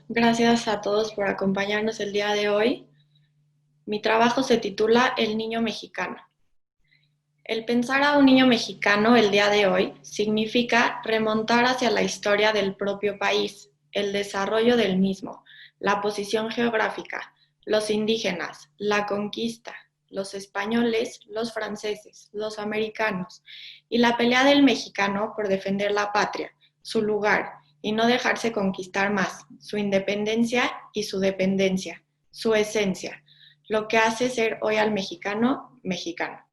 Gracias a todos por acompañarnos el día de hoy. Mi trabajo se titula El niño mexicano. El pensar a un niño mexicano el día de hoy significa remontar hacia la historia del propio país, el desarrollo del mismo, la posición geográfica, los indígenas, la conquista, los españoles, los franceses, los americanos y la pelea del mexicano por defender la patria, su lugar y no dejarse conquistar más, su independencia y su dependencia, su esencia, lo que hace ser hoy al mexicano mexicano.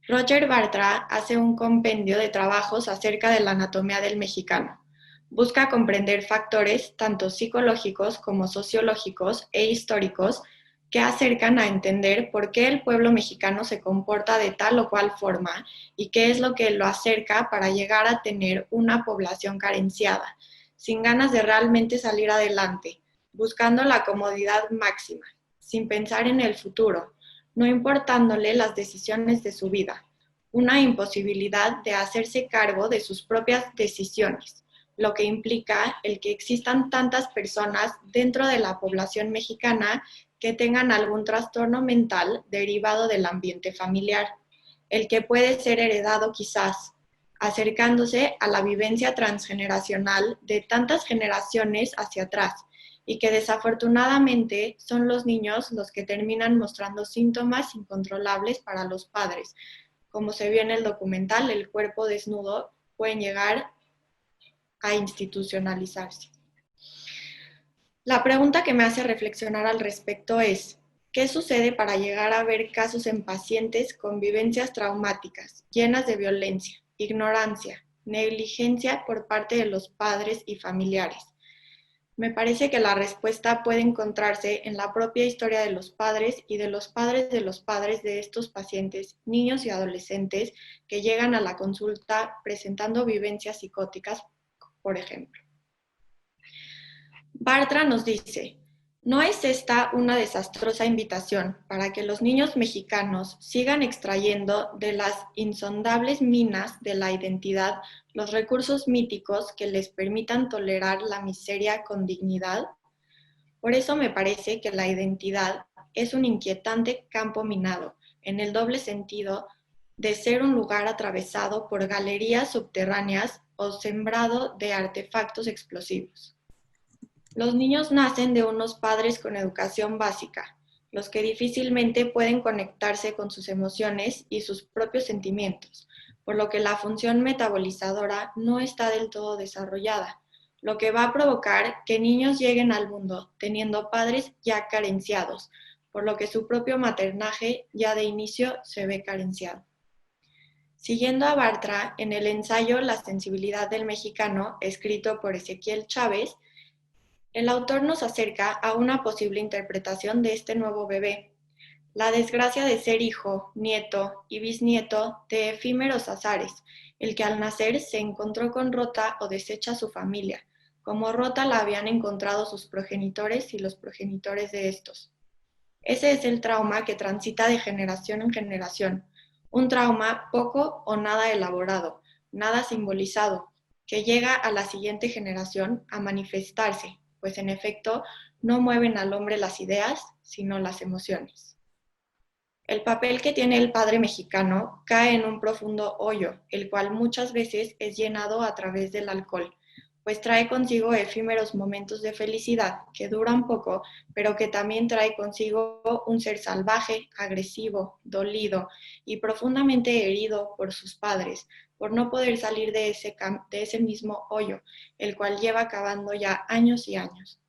Roger Bartra hace un compendio de trabajos acerca de la anatomía del mexicano. Busca comprender factores tanto psicológicos como sociológicos e históricos que acercan a entender por qué el pueblo mexicano se comporta de tal o cual forma y qué es lo que lo acerca para llegar a tener una población carenciada, sin ganas de realmente salir adelante, buscando la comodidad máxima, sin pensar en el futuro, no importándole las decisiones de su vida, una imposibilidad de hacerse cargo de sus propias decisiones, lo que implica el que existan tantas personas dentro de la población mexicana que tengan algún trastorno mental derivado del ambiente familiar, el que puede ser heredado quizás, acercándose a la vivencia transgeneracional de tantas generaciones hacia atrás, y que desafortunadamente son los niños los que terminan mostrando síntomas incontrolables para los padres. Como se vio en el documental, el cuerpo desnudo pueden llegar a institucionalizarse. La pregunta que me hace reflexionar al respecto es, ¿qué sucede para llegar a ver casos en pacientes con vivencias traumáticas, llenas de violencia, ignorancia, negligencia por parte de los padres y familiares? Me parece que la respuesta puede encontrarse en la propia historia de los padres y de los padres de estos pacientes, niños y adolescentes que llegan a la consulta presentando vivencias psicóticas, por ejemplo. Bartra nos dice, ¿no es esta una desastrosa invitación para que los niños mexicanos sigan extrayendo de las insondables minas de la identidad los recursos míticos que les permitan tolerar la miseria con dignidad? Por eso me parece que la identidad es un inquietante campo minado, en el doble sentido de ser un lugar atravesado por galerías subterráneas o sembrado de artefactos explosivos. Los niños nacen de unos padres con educación básica, los que difícilmente pueden conectarse con sus emociones y sus propios sentimientos, por lo que la función metabolizadora no está del todo desarrollada, lo que va a provocar que niños lleguen al mundo teniendo padres ya carenciados, por lo que su propio maternaje ya de inicio se ve carenciado. Siguiendo a Bartra, en el ensayo La sensibilidad del mexicano, escrito por Ezequiel Chávez, el autor nos acerca a una posible interpretación de este nuevo bebé, la desgracia de ser hijo, nieto y bisnieto de efímeros azares, el que al nacer se encontró con rota o deshecha su familia, como rota la habían encontrado sus progenitores y los progenitores de estos. Ese es el trauma que transita de generación en generación, un trauma poco o nada elaborado, nada simbolizado, que llega a la siguiente generación a manifestarse, pues en efecto no mueven al hombre las ideas, sino las emociones. El papel que tiene el padre mexicano cae en un profundo hoyo, el cual muchas veces es llenado a través del alcohol, pues trae consigo efímeros momentos de felicidad que duran poco, pero que también trae consigo un ser salvaje, agresivo, dolido y profundamente herido por sus padres, por no poder salir de ese mismo hoyo, el cual lleva cavando ya años y años.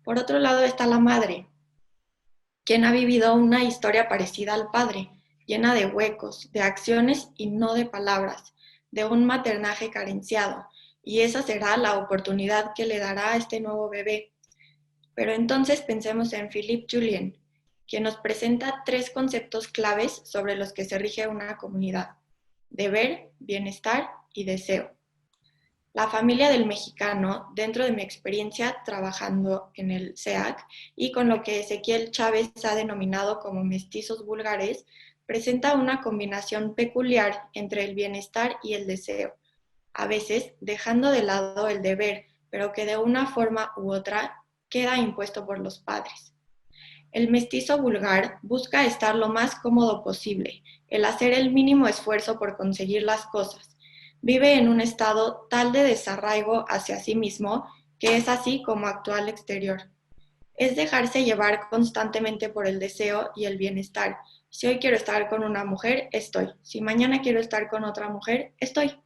Por otro lado está la madre, quien ha vivido una historia parecida al padre, llena de huecos, de acciones y no de palabras, de un maternaje carenciado, y esa será la oportunidad que le dará a este nuevo bebé. Pero entonces pensemos en Philippe Julien, quien nos presenta tres conceptos claves sobre los que se rige una comunidad: deber, bienestar y deseo. La familia del mexicano, dentro de mi experiencia trabajando en el SEAC y con lo que Ezequiel Chávez ha denominado como mestizos vulgares, presenta una combinación peculiar entre el bienestar y el deseo, a veces dejando de lado el deber, pero que de una forma u otra queda impuesto por los padres. El mestizo vulgar busca estar lo más cómodo posible, el hacer el mínimo esfuerzo por conseguir las cosas. Vive en un estado tal de desarraigo hacia sí mismo que es así como actúa al exterior. Es dejarse llevar constantemente por el deseo y el bienestar. Si hoy quiero estar con una mujer, estoy. Si mañana quiero estar con otra mujer, estoy.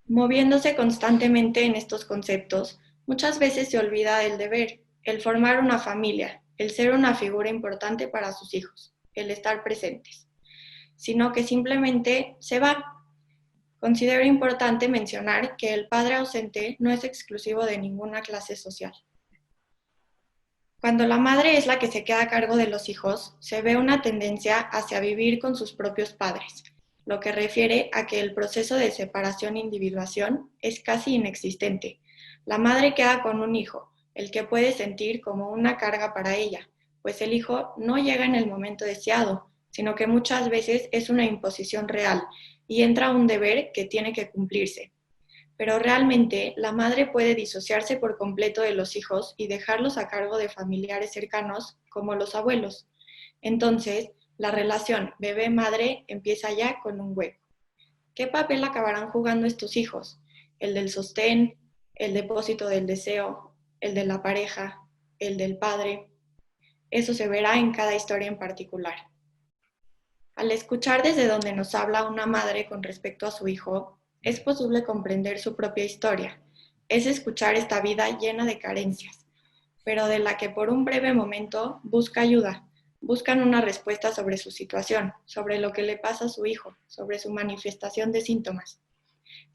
Moviéndose constantemente en estos conceptos, muchas veces se olvida del deber, el formar una familia, el ser una figura importante para sus hijos, el estar presentes, sino que simplemente se va. Considero importante mencionar que el padre ausente no es exclusivo de ninguna clase social. Cuando la madre es la que se queda a cargo de los hijos, se ve una tendencia hacia vivir con sus propios padres, lo que refiere a que el proceso de separación-individuación es casi inexistente. La madre queda con un hijo, el que puede sentir como una carga para ella, pues el hijo no llega en el momento deseado, sino que muchas veces es una imposición real y entra un deber que tiene que cumplirse. Pero realmente la madre puede disociarse por completo de los hijos y dejarlos a cargo de familiares cercanos como los abuelos. Entonces, la relación bebé-madre empieza ya con un hueco. ¿Qué papel acabarán jugando estos hijos? ¿El del sostén, el depósito del deseo, el de la pareja, el del padre? Eso se verá en cada historia en particular. Al escuchar desde donde nos habla una madre con respecto a su hijo, es posible comprender su propia historia. Es escuchar esta vida llena de carencias, pero de la que por un breve momento busca ayuda. Buscan una respuesta sobre su situación, sobre lo que le pasa a su hijo, sobre su manifestación de síntomas.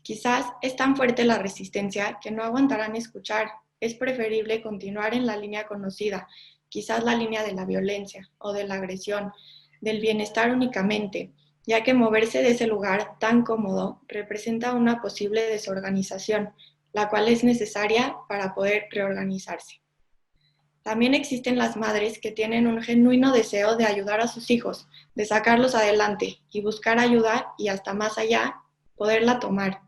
Quizás es tan fuerte la resistencia que no aguantarán escuchar. Es preferible continuar en la línea conocida, quizás la línea de la violencia o de la agresión, del bienestar únicamente, ya que moverse de ese lugar tan cómodo representa una posible desorganización, la cual es necesaria para poder reorganizarse. También existen las madres que tienen un genuino deseo de ayudar a sus hijos, de sacarlos adelante y buscar ayuda y hasta más allá, poderla tomar.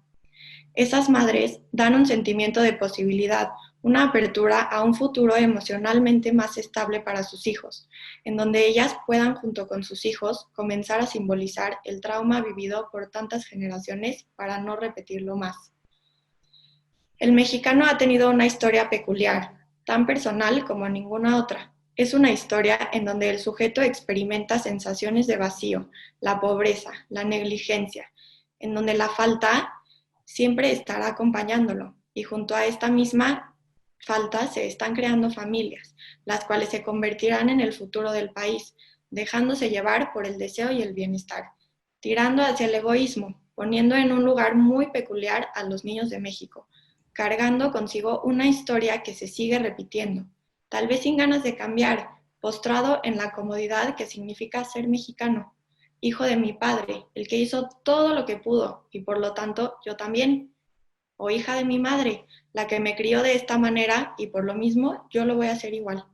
Esas madres dan un sentimiento de posibilidad, una apertura a un futuro emocionalmente más estable para sus hijos, en donde ellas puedan, junto con sus hijos, comenzar a simbolizar el trauma vivido por tantas generaciones para no repetirlo más. El mexicano ha tenido una historia peculiar, tan personal como ninguna otra. Es una historia en donde el sujeto experimenta sensaciones de vacío, la pobreza, la negligencia, en donde la falta siempre estará acompañándolo. Y junto a esta misma falta se están creando familias, las cuales se convertirán en el futuro del país, dejándose llevar por el deseo y el bienestar, tirando hacia el egoísmo, poniendo en un lugar muy peculiar a los niños de México, cargando consigo una historia que se sigue repitiendo, tal vez sin ganas de cambiar, postrado en la comodidad que significa ser mexicano, hijo de mi padre, el que hizo todo lo que pudo, y por lo tanto yo también, o hija de mi madre, la que me crió de esta manera, y por lo mismo yo lo voy a hacer igual.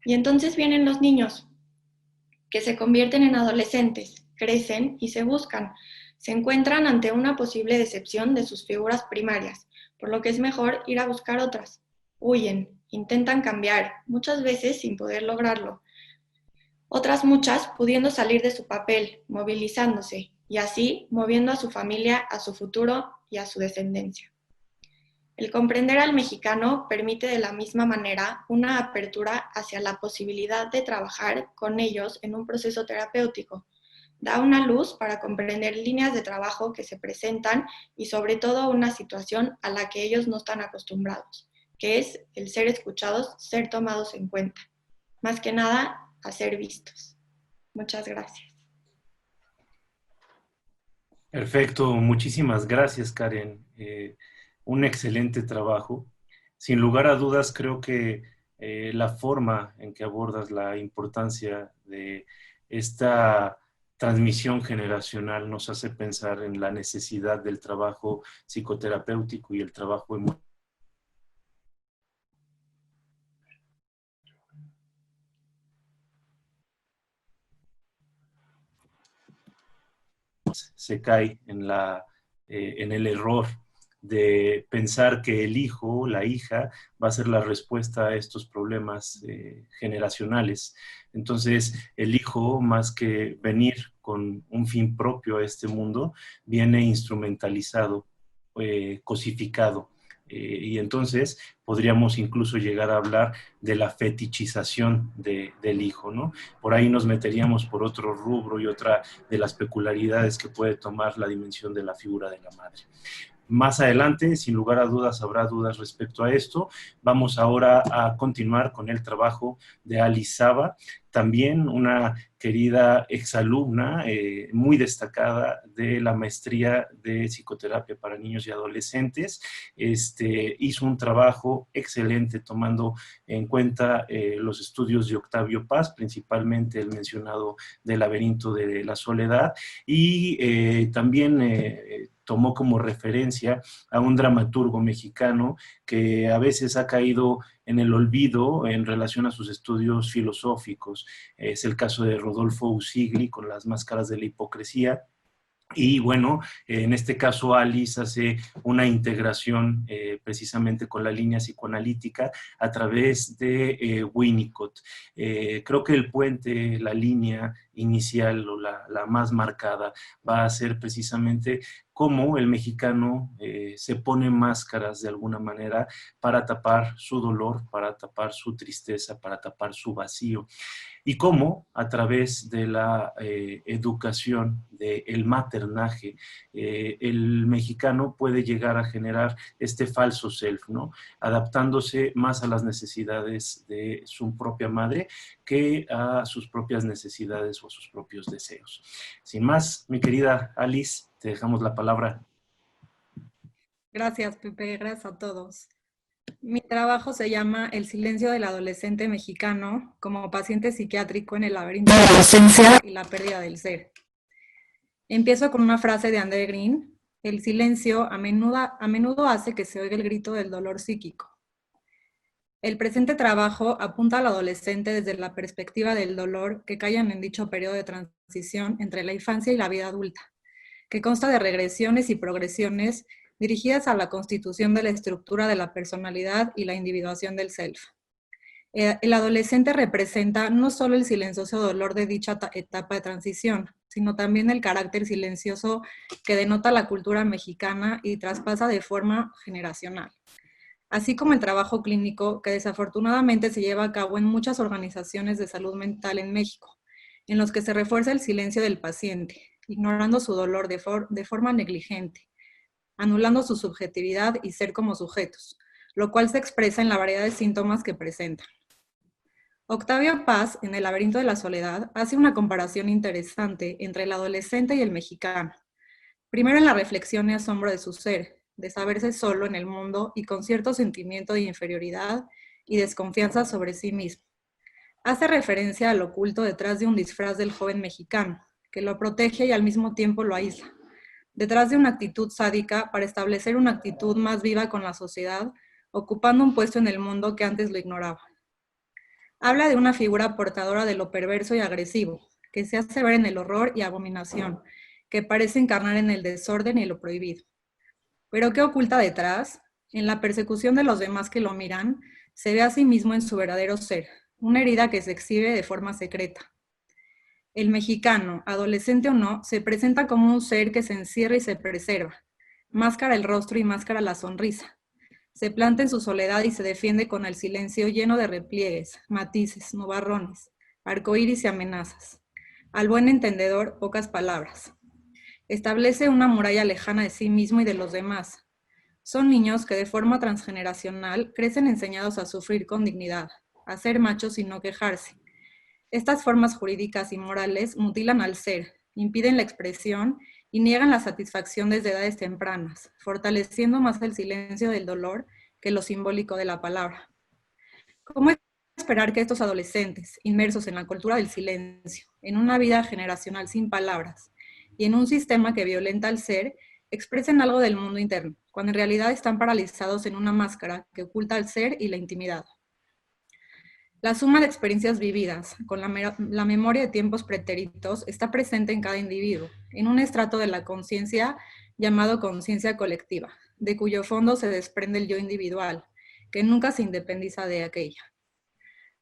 Y entonces vienen los niños, que se convierten en adolescentes, crecen y se buscan. Se encuentran ante una posible decepción de sus figuras primarias, por lo que es mejor ir a buscar otras. Huyen, intentan cambiar, muchas veces sin poder lograrlo. Otras muchas pudiendo salir de su papel, movilizándose, y así moviendo a su familia, a su futuro y a su descendencia. El comprender al mexicano permite de la misma manera una apertura hacia la posibilidad de trabajar con ellos en un proceso terapéutico. Da una luz para comprender líneas de trabajo que se presentan y sobre todo una situación a la que ellos no están acostumbrados, que es el ser escuchados, ser tomados en cuenta. Más que nada, a ser vistos. Muchas gracias. Perfecto, muchísimas gracias, Karen. Un excelente trabajo. Sin lugar a dudas, creo que la forma en que abordas la importancia de esta transmisión generacional nos hace pensar en la necesidad del trabajo psicoterapéutico y el trabajo emocional. Se cae en el error de pensar que el hijo, la hija, va a ser la respuesta a estos problemas generacionales. Entonces, el hijo, más que venir con un fin propio a este mundo, viene instrumentalizado, cosificado. Y entonces podríamos incluso llegar a hablar de la fetichización del hijo, ¿no? Por ahí nos meteríamos por otro rubro y otra de las peculiaridades que puede tomar la dimensión de la figura de la madre. Más adelante, sin lugar a dudas, habrá dudas respecto a esto. Vamos ahora a continuar con el trabajo de Alice Saba, también una querida exalumna muy destacada de la maestría de psicoterapia para niños y adolescentes. Hizo un trabajo excelente tomando en cuenta los estudios de Octavio Paz, principalmente el mencionado del laberinto de la soledad, y también tomó como referencia a un dramaturgo mexicano que a veces ha caído en el olvido en relación a sus estudios filosóficos. Es el caso de Rodolfo Usigli con Las máscaras de la hipocresía. Y bueno, en este caso Alice hace una integración precisamente con la línea psicoanalítica a través de Winnicott. Creo que el puente, la línea inicial o la más marcada va a ser precisamente cómo el mexicano se pone máscaras de alguna manera para tapar su dolor, para tapar su tristeza, para tapar su vacío. Y cómo a través de la educación, del maternaje, el mexicano puede llegar a generar este falso self, ¿no? Adaptándose más a las necesidades de su propia madre que a sus propias necesidades o a sus propios deseos. Sin más, mi querida Alice, te dejamos la palabra. Gracias, Pepe. Gracias a todos. Mi trabajo se llama El silencio del adolescente mexicano como paciente psiquiátrico en el laberinto de la adolescencia y la pérdida del ser. Empiezo con una frase de André Green: el silencio a menudo hace que se oiga el grito del dolor psíquico. El presente trabajo apunta al adolescente desde la perspectiva del dolor que callan en dicho periodo de transición entre la infancia y la vida adulta, que consta de regresiones y progresiones dirigidas a la constitución de la estructura de la personalidad y la individuación del self. El adolescente representa no solo el silencioso dolor de dicha etapa de transición, sino también el carácter silencioso que denota la cultura mexicana y traspasa de forma generacional, así como el trabajo clínico que desafortunadamente se lleva a cabo en muchas organizaciones de salud mental en México, en los que se refuerza el silencio del paciente, ignorando su dolor de forma negligente, anulando su subjetividad y ser como sujetos, lo cual se expresa en la variedad de síntomas que presentan. Octavio Paz, en El laberinto de la soledad, hace una comparación interesante entre el adolescente y el mexicano. Primero en la reflexión y asombro de su ser, de saberse solo en el mundo y con cierto sentimiento de inferioridad y desconfianza sobre sí mismo. Hace referencia al oculto detrás de un disfraz del joven mexicano, que lo protege y al mismo tiempo lo aísla, detrás de una actitud sádica para establecer una actitud más viva con la sociedad, ocupando un puesto en el mundo que antes lo ignoraba. Habla de una figura portadora de lo perverso y agresivo, que se hace ver en el horror y abominación, que parece encarnar en el desorden y lo prohibido. ¿Pero qué oculta detrás? En la persecución de los demás que lo miran, se ve a sí mismo en su verdadero ser, una herida que se exhibe de forma secreta. El mexicano, adolescente o no, se presenta como un ser que se encierra y se preserva. Máscara el rostro y máscara la sonrisa. Se planta en su soledad y se defiende con el silencio lleno de repliegues, matices, nubarrones, arcoíris y amenazas. Al buen entendedor, pocas palabras. Establece una muralla lejana de sí mismo y de los demás. Son niños que de forma transgeneracional crecen enseñados a sufrir con dignidad, a ser machos y no quejarse. Estas formas jurídicas y morales mutilan al ser, impiden la expresión y niegan la satisfacción desde edades tempranas, fortaleciendo más el silencio del dolor que lo simbólico de la palabra. ¿Cómo esperar que estos adolescentes, inmersos en la cultura del silencio, en una vida generacional sin palabras y en un sistema que violenta al ser, expresen algo del mundo interno, cuando en realidad están paralizados en una máscara que oculta al ser y la intimidad? La suma de experiencias vividas, con la memoria de tiempos pretéritos, está presente en cada individuo, en un estrato de la conciencia llamado conciencia colectiva, de cuyo fondo se desprende el yo individual, que nunca se independiza de aquella.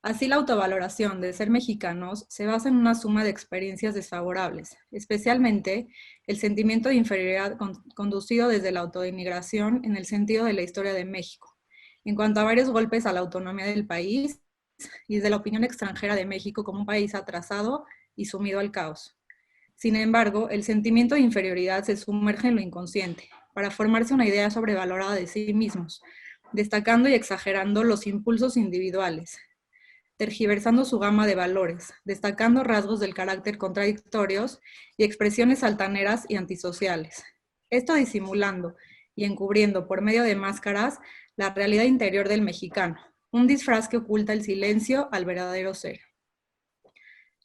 Así, la autovaloración de ser mexicanos se basa en una suma de experiencias desfavorables, especialmente el sentimiento de inferioridad conducido desde la autodenigración en el sentido de la historia de México, en cuanto a varios golpes a la autonomía del país y desde la opinión extranjera de México como un país atrasado y sumido al caos. Sin embargo, el sentimiento de inferioridad se sumerge en lo inconsciente, para formarse una idea sobrevalorada de sí mismos, destacando y exagerando los impulsos individuales, tergiversando su gama de valores, destacando rasgos del carácter contradictorios y expresiones altaneras y antisociales. Esto disimulando y encubriendo por medio de máscaras la realidad interior del mexicano, un disfraz que oculta el silencio al verdadero ser.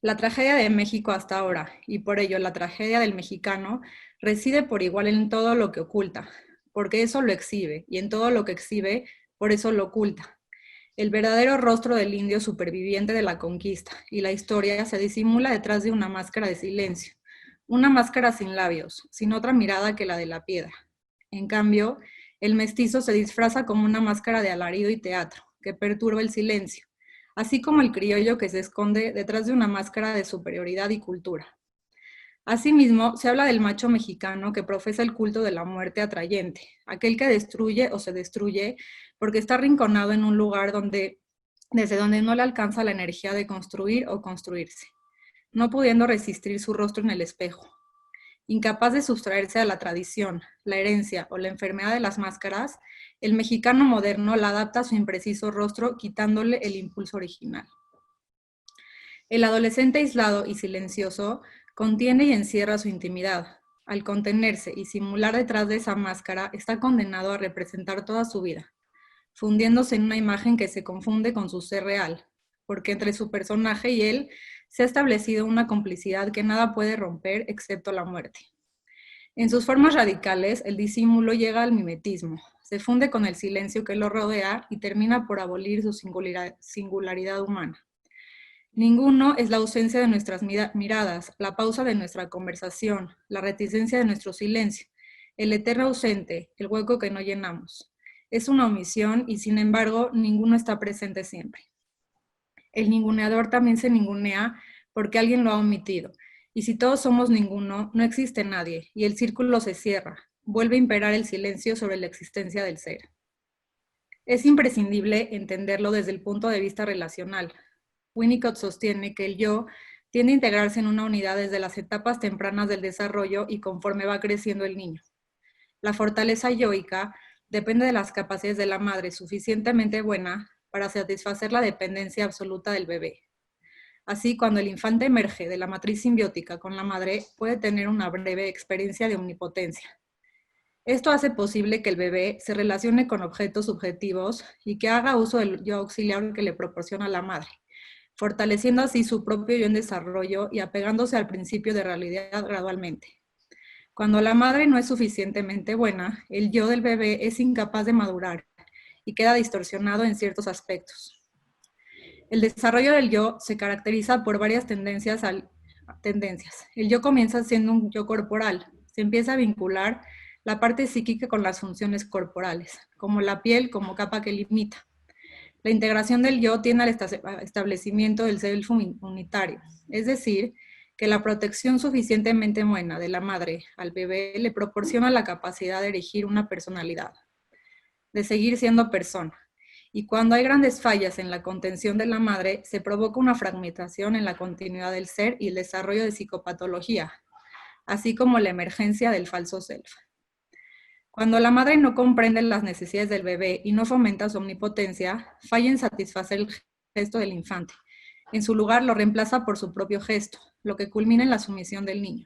La tragedia de México hasta ahora, y por ello la tragedia del mexicano, reside por igual en todo lo que oculta, porque eso lo exhibe, y en todo lo que exhibe, por eso lo oculta. El verdadero rostro del indio superviviente de la conquista y la historia se disimula detrás de una máscara de silencio, una máscara sin labios, sin otra mirada que la de la piedra. En cambio, el mestizo se disfraza como una máscara de alarido y teatro, que perturba el silencio, así como el criollo que se esconde detrás de una máscara de superioridad y cultura. Asimismo, se habla del macho mexicano que profesa el culto de la muerte atrayente, aquel que destruye o se destruye porque está arrinconado en un lugar desde donde no le alcanza la energía de construir o construirse, no pudiendo resistir su rostro en el espejo. Incapaz de sustraerse a la tradición, la herencia o la enfermedad de las máscaras, el mexicano moderno la adapta a su impreciso rostro quitándole el impulso original. El adolescente aislado y silencioso contiene y encierra su intimidad. Al contenerse y simular detrás de esa máscara, está condenado a representar toda su vida, fundiéndose en una imagen que se confunde con su ser real, porque entre su personaje y él se ha establecido una complicidad que nada puede romper excepto la muerte. En sus formas radicales, el disimulo llega al mimetismo, se funde con el silencio que lo rodea y termina por abolir su singularidad humana. Ninguno es la ausencia de nuestras miradas, la pausa de nuestra conversación, la reticencia de nuestro silencio, el eterno ausente, el hueco que no llenamos. Es una omisión y sin embargo ninguno está presente siempre. El ninguneador también se ningunea porque alguien lo ha omitido. Y si todos somos ninguno, no existe nadie y el círculo se cierra. Vuelve a imperar el silencio sobre la existencia del ser. Es imprescindible entenderlo desde el punto de vista relacional. Winnicott sostiene que el yo tiende a integrarse en una unidad desde las etapas tempranas del desarrollo y conforme va creciendo el niño. La fortaleza yoica depende de las capacidades de la madre suficientemente buena para satisfacer la dependencia absoluta del bebé. Así, cuando el infante emerge de la matriz simbiótica con la madre, puede tener una breve experiencia de omnipotencia. Esto hace posible que el bebé se relacione con objetos subjetivos y que haga uso del yo auxiliar que le proporciona la madre, fortaleciendo así su propio yo en desarrollo y apegándose al principio de realidad gradualmente. Cuando la madre no es suficientemente buena, el yo del bebé es incapaz de madurar y queda distorsionado en ciertos aspectos. El desarrollo del yo se caracteriza por varias tendencias. El yo comienza siendo un yo corporal, se empieza a vincular la parte psíquica con las funciones corporales, como la piel como capa que limita. La integración del yo tiene al establecimiento del self unitario, es decir, que la protección suficientemente buena de la madre al bebé le proporciona la capacidad de erigir una personalidad, de seguir siendo persona. Y cuando hay grandes fallas en la contención de la madre, se provoca una fragmentación en la continuidad del ser y el desarrollo de psicopatología, así como la emergencia del falso self. Cuando la madre no comprende las necesidades del bebé y no fomenta su omnipotencia, falla en satisfacer el gesto del infante. En su lugar lo reemplaza por su propio gesto, lo que culmina en la sumisión del niño.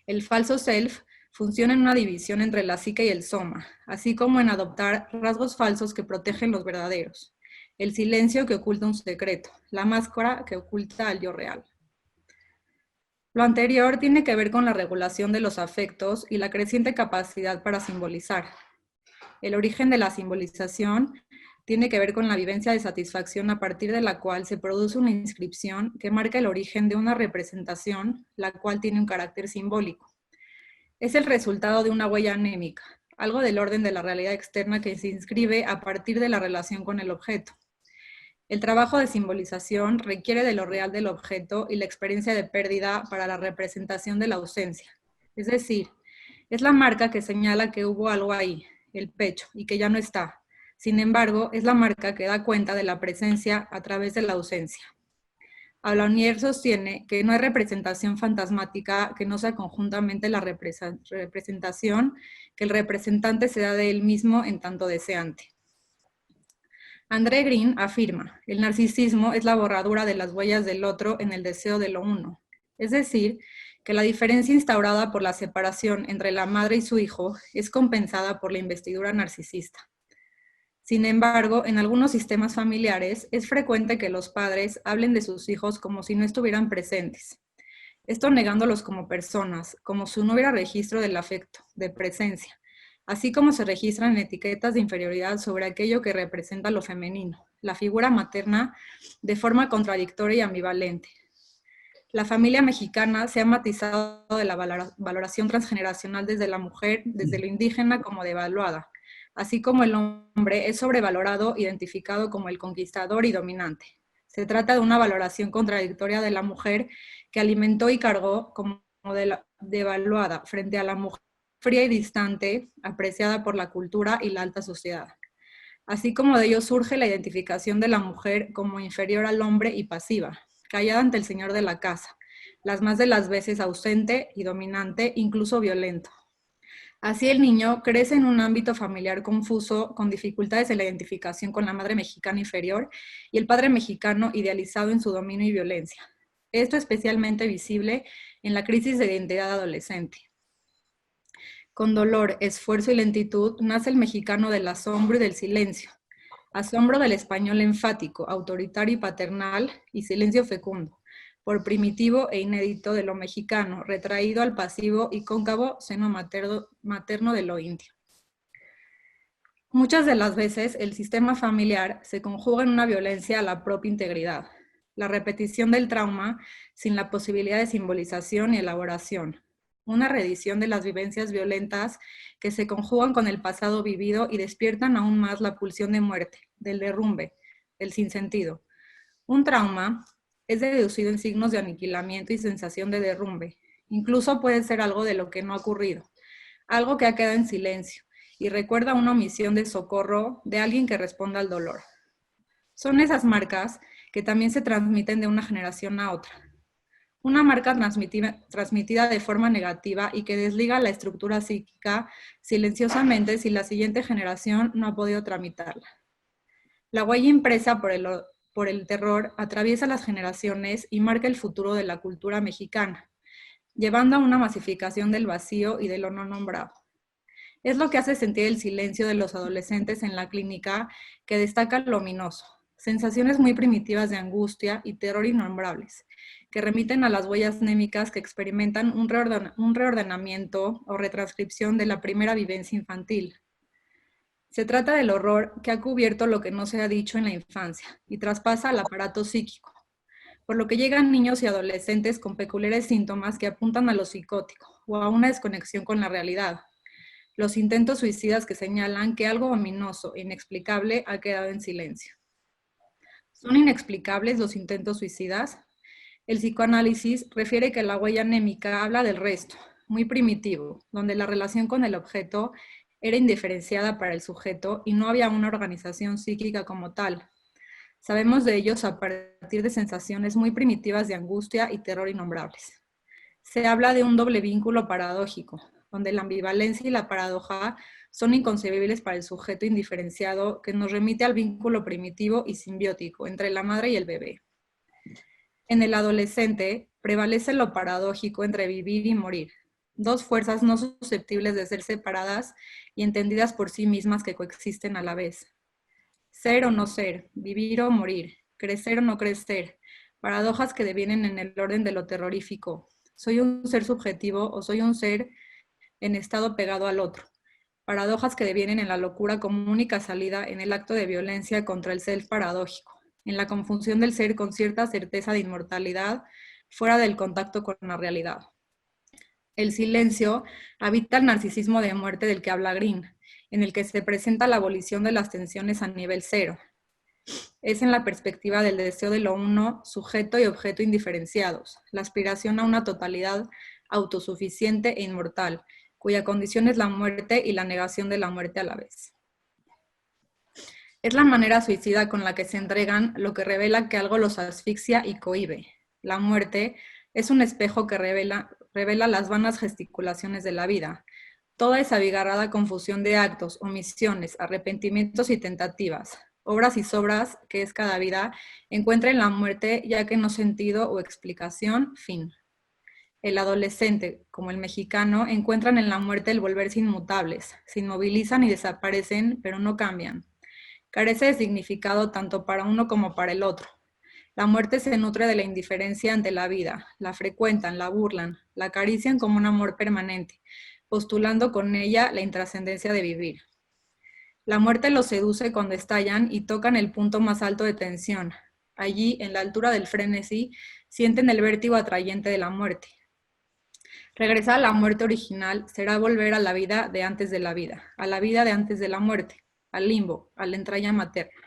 El falso self funciona en una división entre la psique y el soma, así como en adoptar rasgos falsos que protegen los verdaderos, el silencio que oculta un secreto, la máscara que oculta al yo real. Lo anterior tiene que ver con la regulación de los afectos y la creciente capacidad para simbolizar. El origen de la simbolización tiene que ver con la vivencia de satisfacción a partir de la cual se produce una inscripción que marca el origen de una representación, la cual tiene un carácter simbólico. Es el resultado de una huella anémica, algo del orden de la realidad externa que se inscribe a partir de la relación con el objeto. El trabajo de simbolización requiere de lo real del objeto y la experiencia de pérdida para la representación de la ausencia. Es decir, es la marca que señala que hubo algo ahí, el pecho, y que ya no está. Sin embargo, es la marca que da cuenta de la presencia a través de la ausencia. Aulanier sostiene que no hay representación fantasmática que no sea conjuntamente la representación que el representante se da de él mismo en tanto deseante. André Green afirma, el narcisismo es la borradura de las huellas del otro en el deseo de lo uno. Es decir, que la diferencia instaurada por la separación entre la madre y su hijo es compensada por la investidura narcisista. Sin embargo, en algunos sistemas familiares es frecuente que los padres hablen de sus hijos como si no estuvieran presentes. Esto negándolos como personas, como si no hubiera registro del afecto, de presencia, así como se registran etiquetas de inferioridad sobre aquello que representa lo femenino, la figura materna, de forma contradictoria y ambivalente. La familia mexicana se ha matizado de la valoración transgeneracional desde la mujer, desde lo indígena como devaluada, así como el hombre es sobrevalorado, identificado como el conquistador y dominante. Se trata de una valoración contradictoria de la mujer que alimentó y cargó como devaluada frente a la mujer fría y distante, apreciada por la cultura y la alta sociedad. Así como de ello surge la identificación de la mujer como inferior al hombre y pasiva, callada ante el señor de la casa, las más de las veces ausente y dominante, incluso violento. Así el niño crece en un ámbito familiar confuso, con dificultades en la identificación con la madre mexicana inferior y el padre mexicano idealizado en su dominio y violencia. Esto especialmente visible en la crisis de identidad adolescente. Con dolor, esfuerzo y lentitud nace el mexicano del asombro y del silencio. Asombro del español enfático, autoritario y paternal, y silencio fecundo, por primitivo e inédito de lo mexicano, retraído al pasivo y cóncavo seno materno de lo indio. Muchas de las veces el sistema familiar se conjuga en una violencia a la propia integridad, la repetición del trauma sin la posibilidad de simbolización y elaboración, una reedición de las vivencias violentas que se conjugan con el pasado vivido y despiertan aún más la pulsión de muerte, del derrumbe, del sinsentido. Un trauma es deducido en signos de aniquilamiento y sensación de derrumbe. Incluso puede ser algo de lo que no ha ocurrido, algo que ha quedado en silencio y recuerda una omisión de socorro de alguien que responda al dolor. Son esas marcas que también se transmiten de una generación a otra. Una marca transmitida de forma negativa y que desliga la estructura psíquica silenciosamente si la siguiente generación no ha podido tramitarla. La huella impresa por el terror atraviesa las generaciones y marca el futuro de la cultura mexicana, llevando a una masificación del vacío y de lo no nombrado. Es lo que hace sentir el silencio de los adolescentes en la clínica, que destaca lo ominoso, sensaciones muy primitivas de angustia y terror innombrables, que remiten a las huellas némicas que experimentan un reordenamiento o retranscripción de la primera vivencia infantil. Se trata del horror que ha cubierto lo que no se ha dicho en la infancia y traspasa al aparato psíquico, por lo que llegan niños y adolescentes con peculiares síntomas que apuntan a lo psicótico o a una desconexión con la realidad. Los intentos suicidas que señalan que algo ominoso e inexplicable ha quedado en silencio. ¿Son inexplicables los intentos suicidas? El psicoanálisis refiere que la huella anémica habla del resto, muy primitivo, donde la relación con el objeto era indiferenciada para el sujeto y no había una organización psíquica como tal. Sabemos de ellos a partir de sensaciones muy primitivas de angustia y terror innombrables. Se habla de un doble vínculo paradójico, donde la ambivalencia y la paradoja son inconcebibles para el sujeto indiferenciado, que nos remite al vínculo primitivo y simbiótico entre la madre y el bebé. En el adolescente prevalece lo paradójico entre vivir y morir, dos fuerzas no susceptibles de ser separadas y entendidas por sí mismas que coexisten a la vez. Ser o no ser, vivir o morir, crecer o no crecer, paradojas que devienen en el orden de lo terrorífico. ¿Soy un ser subjetivo o soy un ser en estado pegado al otro? Paradojas que devienen en la locura como única salida en el acto de violencia contra el self paradójico, en la confusión del ser con cierta certeza de inmortalidad fuera del contacto con la realidad. El silencio habita el narcisismo de muerte del que habla Green, en el que se presenta la abolición de las tensiones a nivel cero. Es en la perspectiva del deseo de lo uno, sujeto y objeto indiferenciados, la aspiración a una totalidad autosuficiente e inmortal, cuya condición es la muerte y la negación de la muerte a la vez. Es la manera suicida con la que se entregan lo que revela que algo los asfixia y cohíbe. La muerte es un espejo que revela las vanas gesticulaciones de la vida, toda esa abigarrada confusión de actos, omisiones, arrepentimientos y tentativas, obras y sobras que es cada vida, encuentra en la muerte ya que no sentido o explicación, fin. El adolescente, como el mexicano, encuentran en la muerte el volverse inmutables, se inmovilizan y desaparecen, pero no cambian. Carece de significado tanto para uno como para el otro. La muerte se nutre de la indiferencia ante la vida, la frecuentan, la burlan, la acarician como un amor permanente, postulando con ella la intrascendencia de vivir. La muerte los seduce cuando estallan y tocan el punto más alto de tensión. Allí, en la altura del frenesí, sienten el vértigo atrayente de la muerte. Regresar a la muerte original será volver a la vida de antes de la vida, a la vida de antes de la muerte, al limbo, a la entraña materna.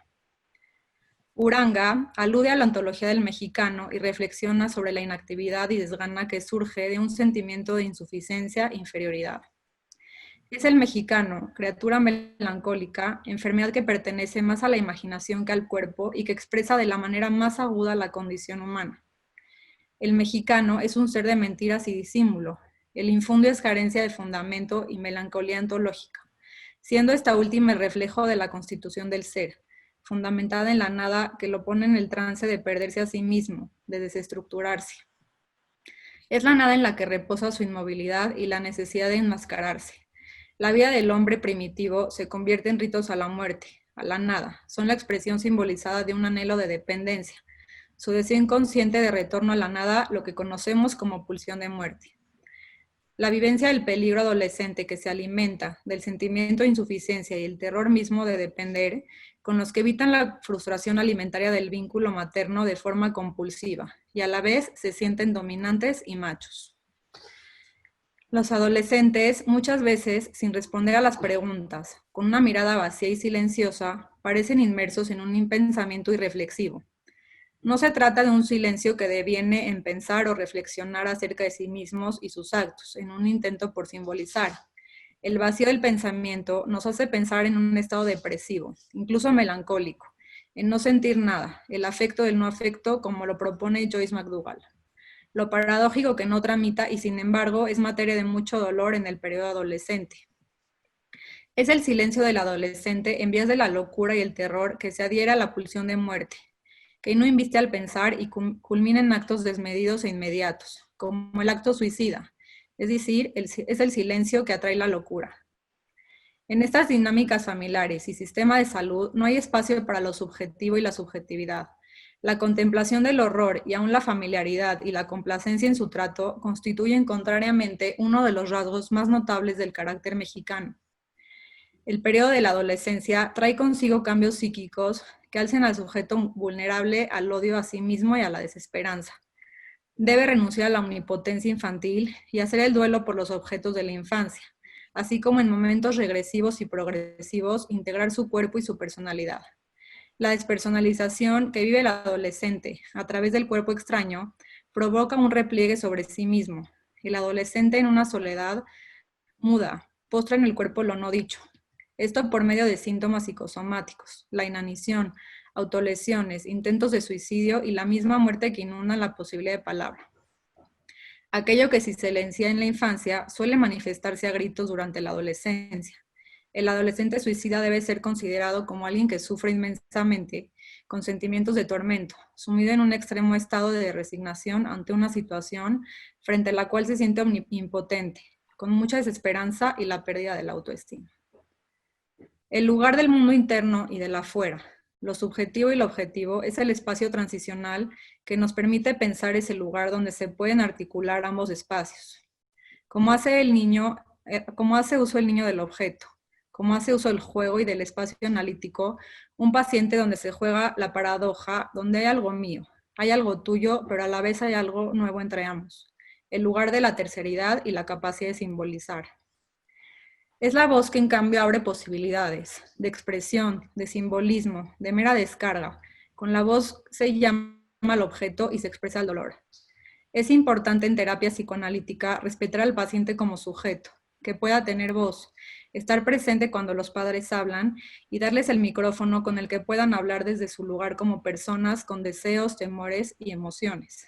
Uranga alude a la ontología del mexicano y reflexiona sobre la inactividad y desgana que surge de un sentimiento de insuficiencia e inferioridad. Es el mexicano, criatura melancólica, enfermedad que pertenece más a la imaginación que al cuerpo y que expresa de la manera más aguda la condición humana. El mexicano es un ser de mentiras y disimulo. El infundio es carencia de fundamento y melancolía ontológica, siendo esta última el reflejo de la constitución del ser, fundamentada en la nada que lo pone en el trance de perderse a sí mismo, de desestructurarse. Es la nada en la que reposa su inmovilidad y la necesidad de enmascararse. La vida del hombre primitivo se convierte en ritos a la muerte, a la nada. Son la expresión simbolizada de un anhelo de dependencia, su deseo inconsciente de retorno a la nada, lo que conocemos como pulsión de muerte. La vivencia del peligro adolescente que se alimenta del sentimiento de insuficiencia y el terror mismo de depender, con los que evitan la frustración alimentaria del vínculo materno de forma compulsiva, y a la vez se sienten dominantes y machos. Los adolescentes, muchas veces, sin responder a las preguntas, con una mirada vacía y silenciosa, parecen inmersos en un pensamiento irreflexivo. No se trata de un silencio que deviene en pensar o reflexionar acerca de sí mismos y sus actos, en un intento por simbolizar. El vacío del pensamiento nos hace pensar en un estado depresivo, incluso melancólico, en no sentir nada, el afecto del no afecto, como lo propone Joyce McDougall. Lo paradójico que no tramita y sin embargo es materia de mucho dolor en el periodo adolescente. Es el silencio del adolescente en vías de la locura y el terror que se adhiere a la pulsión de muerte, que no inviste al pensar y culmina en actos desmedidos e inmediatos, como el acto suicida, es decir, es el silencio que atrae la locura. En estas dinámicas familiares y sistema de salud no hay espacio para lo subjetivo y la subjetividad. La contemplación del horror y aún la familiaridad y la complacencia en su trato constituyen contrariamente uno de los rasgos más notables del carácter mexicano. El periodo de la adolescencia trae consigo cambios psíquicos que alcen al sujeto vulnerable al odio a sí mismo y a la desesperanza. Debe renunciar a la omnipotencia infantil y hacer el duelo por los objetos de la infancia, así como en momentos regresivos y progresivos integrar su cuerpo y su personalidad. La despersonalización que vive el adolescente a través del cuerpo extraño provoca un repliegue sobre sí mismo. El adolescente en una soledad muda, postra en el cuerpo lo no dicho. Esto por medio de síntomas psicosomáticos, la inanición, autolesiones, intentos de suicidio y la misma muerte que inunda la posibilidad de palabra. Aquello que se silencia en la infancia suele manifestarse a gritos durante la adolescencia. El adolescente suicida debe ser considerado como alguien que sufre inmensamente, con sentimientos de tormento, sumido en un extremo estado de resignación ante una situación frente a la cual se siente impotente, con mucha desesperanza y la pérdida de la autoestima. El lugar del mundo interno y del afuera, lo subjetivo y lo objetivo, es el espacio transicional que nos permite pensar ese lugar donde se pueden articular ambos espacios. Como hace uso el niño del objeto, como hace uso del juego y del espacio analítico, un paciente donde se juega la paradoja, donde hay algo mío, hay algo tuyo, pero a la vez hay algo nuevo entre ambos. el lugar de la terceridad y la capacidad de simbolizar. Es la voz que en cambio abre posibilidades de expresión, de simbolismo, de mera descarga. Con la voz se llama al objeto y se expresa el dolor. Es importante en terapia psicoanalítica respetar al paciente como sujeto, que pueda tener voz, estar presente cuando los padres hablan y darles el micrófono con el que puedan hablar desde su lugar como personas con deseos, temores y emociones.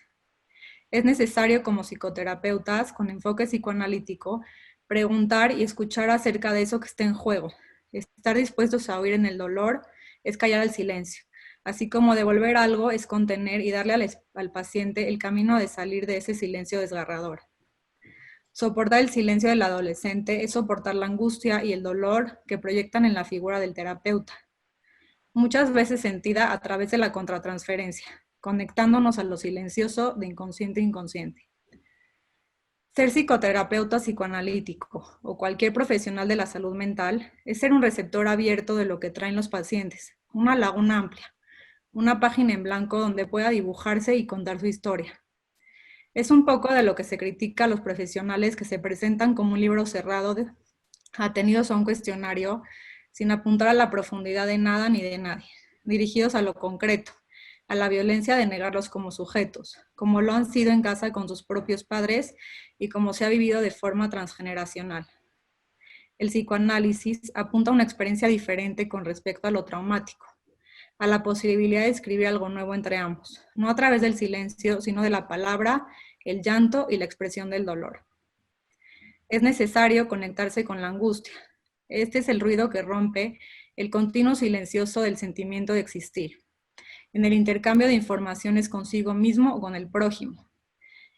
Es necesario como psicoterapeutas con enfoque psicoanalítico preguntar y escuchar acerca de eso que está en juego. Estar dispuestos a oír en el dolor es callar el silencio. Así como devolver algo es contener y darle al paciente el camino de salir de ese silencio desgarrador. Soportar el silencio del adolescente es soportar la angustia y el dolor que proyectan en la figura del terapeuta, muchas veces sentida a través de la contratransferencia, conectándonos a lo silencioso de inconsciente a inconsciente. Ser psicoterapeuta psicoanalítico o cualquier profesional de la salud mental es ser un receptor abierto de lo que traen los pacientes, una laguna amplia, una página en blanco donde pueda dibujarse y contar su historia. Es un poco de lo que se critica a los profesionales que se presentan como un libro cerrado atenidos a un cuestionario sin apuntar a la profundidad de nada ni de nadie, dirigidos a lo concreto, a la violencia de negarlos como sujetos, como lo han sido en casa con sus propios padres y como se ha vivido de forma transgeneracional. El psicoanálisis apunta a una experiencia diferente con respecto a lo traumático, a la posibilidad de escribir algo nuevo entre ambos, no a través del silencio, sino de la palabra, el llanto y la expresión del dolor. Es necesario conectarse con la angustia. Este es el ruido que rompe el continuo silencioso del sentimiento de existir, en el intercambio de informaciones consigo mismo o con el prójimo.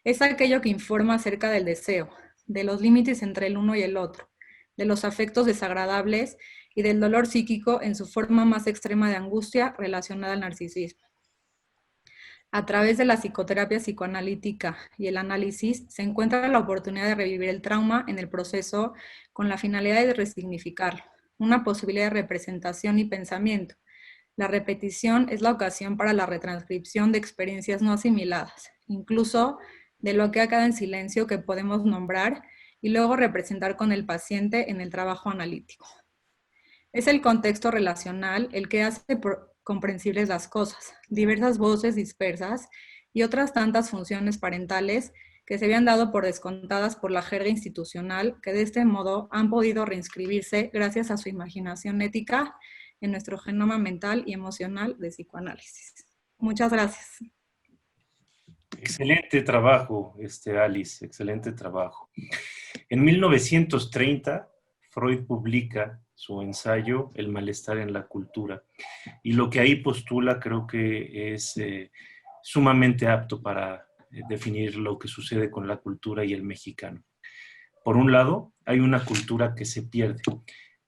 Es aquello que informa acerca del deseo, de los límites entre el uno y el otro, de los afectos desagradables y del dolor psíquico en su forma más extrema de angustia relacionada al narcisismo. A través de la psicoterapia psicoanalítica y el análisis se encuentra la oportunidad de revivir el trauma en el proceso con la finalidad de resignificarlo, una posibilidad de representación y pensamiento. La repetición es la ocasión para la retranscripción de experiencias no asimiladas, incluso de lo que ha quedado en silencio que podemos nombrar y luego representar con el paciente en el trabajo analítico. Es el contexto relacional el que hace comprensibles las cosas, diversas voces dispersas y otras tantas funciones parentales que se habían dado por descontadas por la jerga institucional, que de este modo han podido reinscribirse gracias a su imaginación ética en nuestro genoma mental y emocional de psicoanálisis. Muchas gracias. Excelente trabajo, Alice, excelente trabajo. En 1930, Freud publica su ensayo El malestar en la cultura, y lo que ahí postula creo que es sumamente apto para definir lo que sucede con la cultura y el mexicano. Por un lado, hay una cultura que se pierde.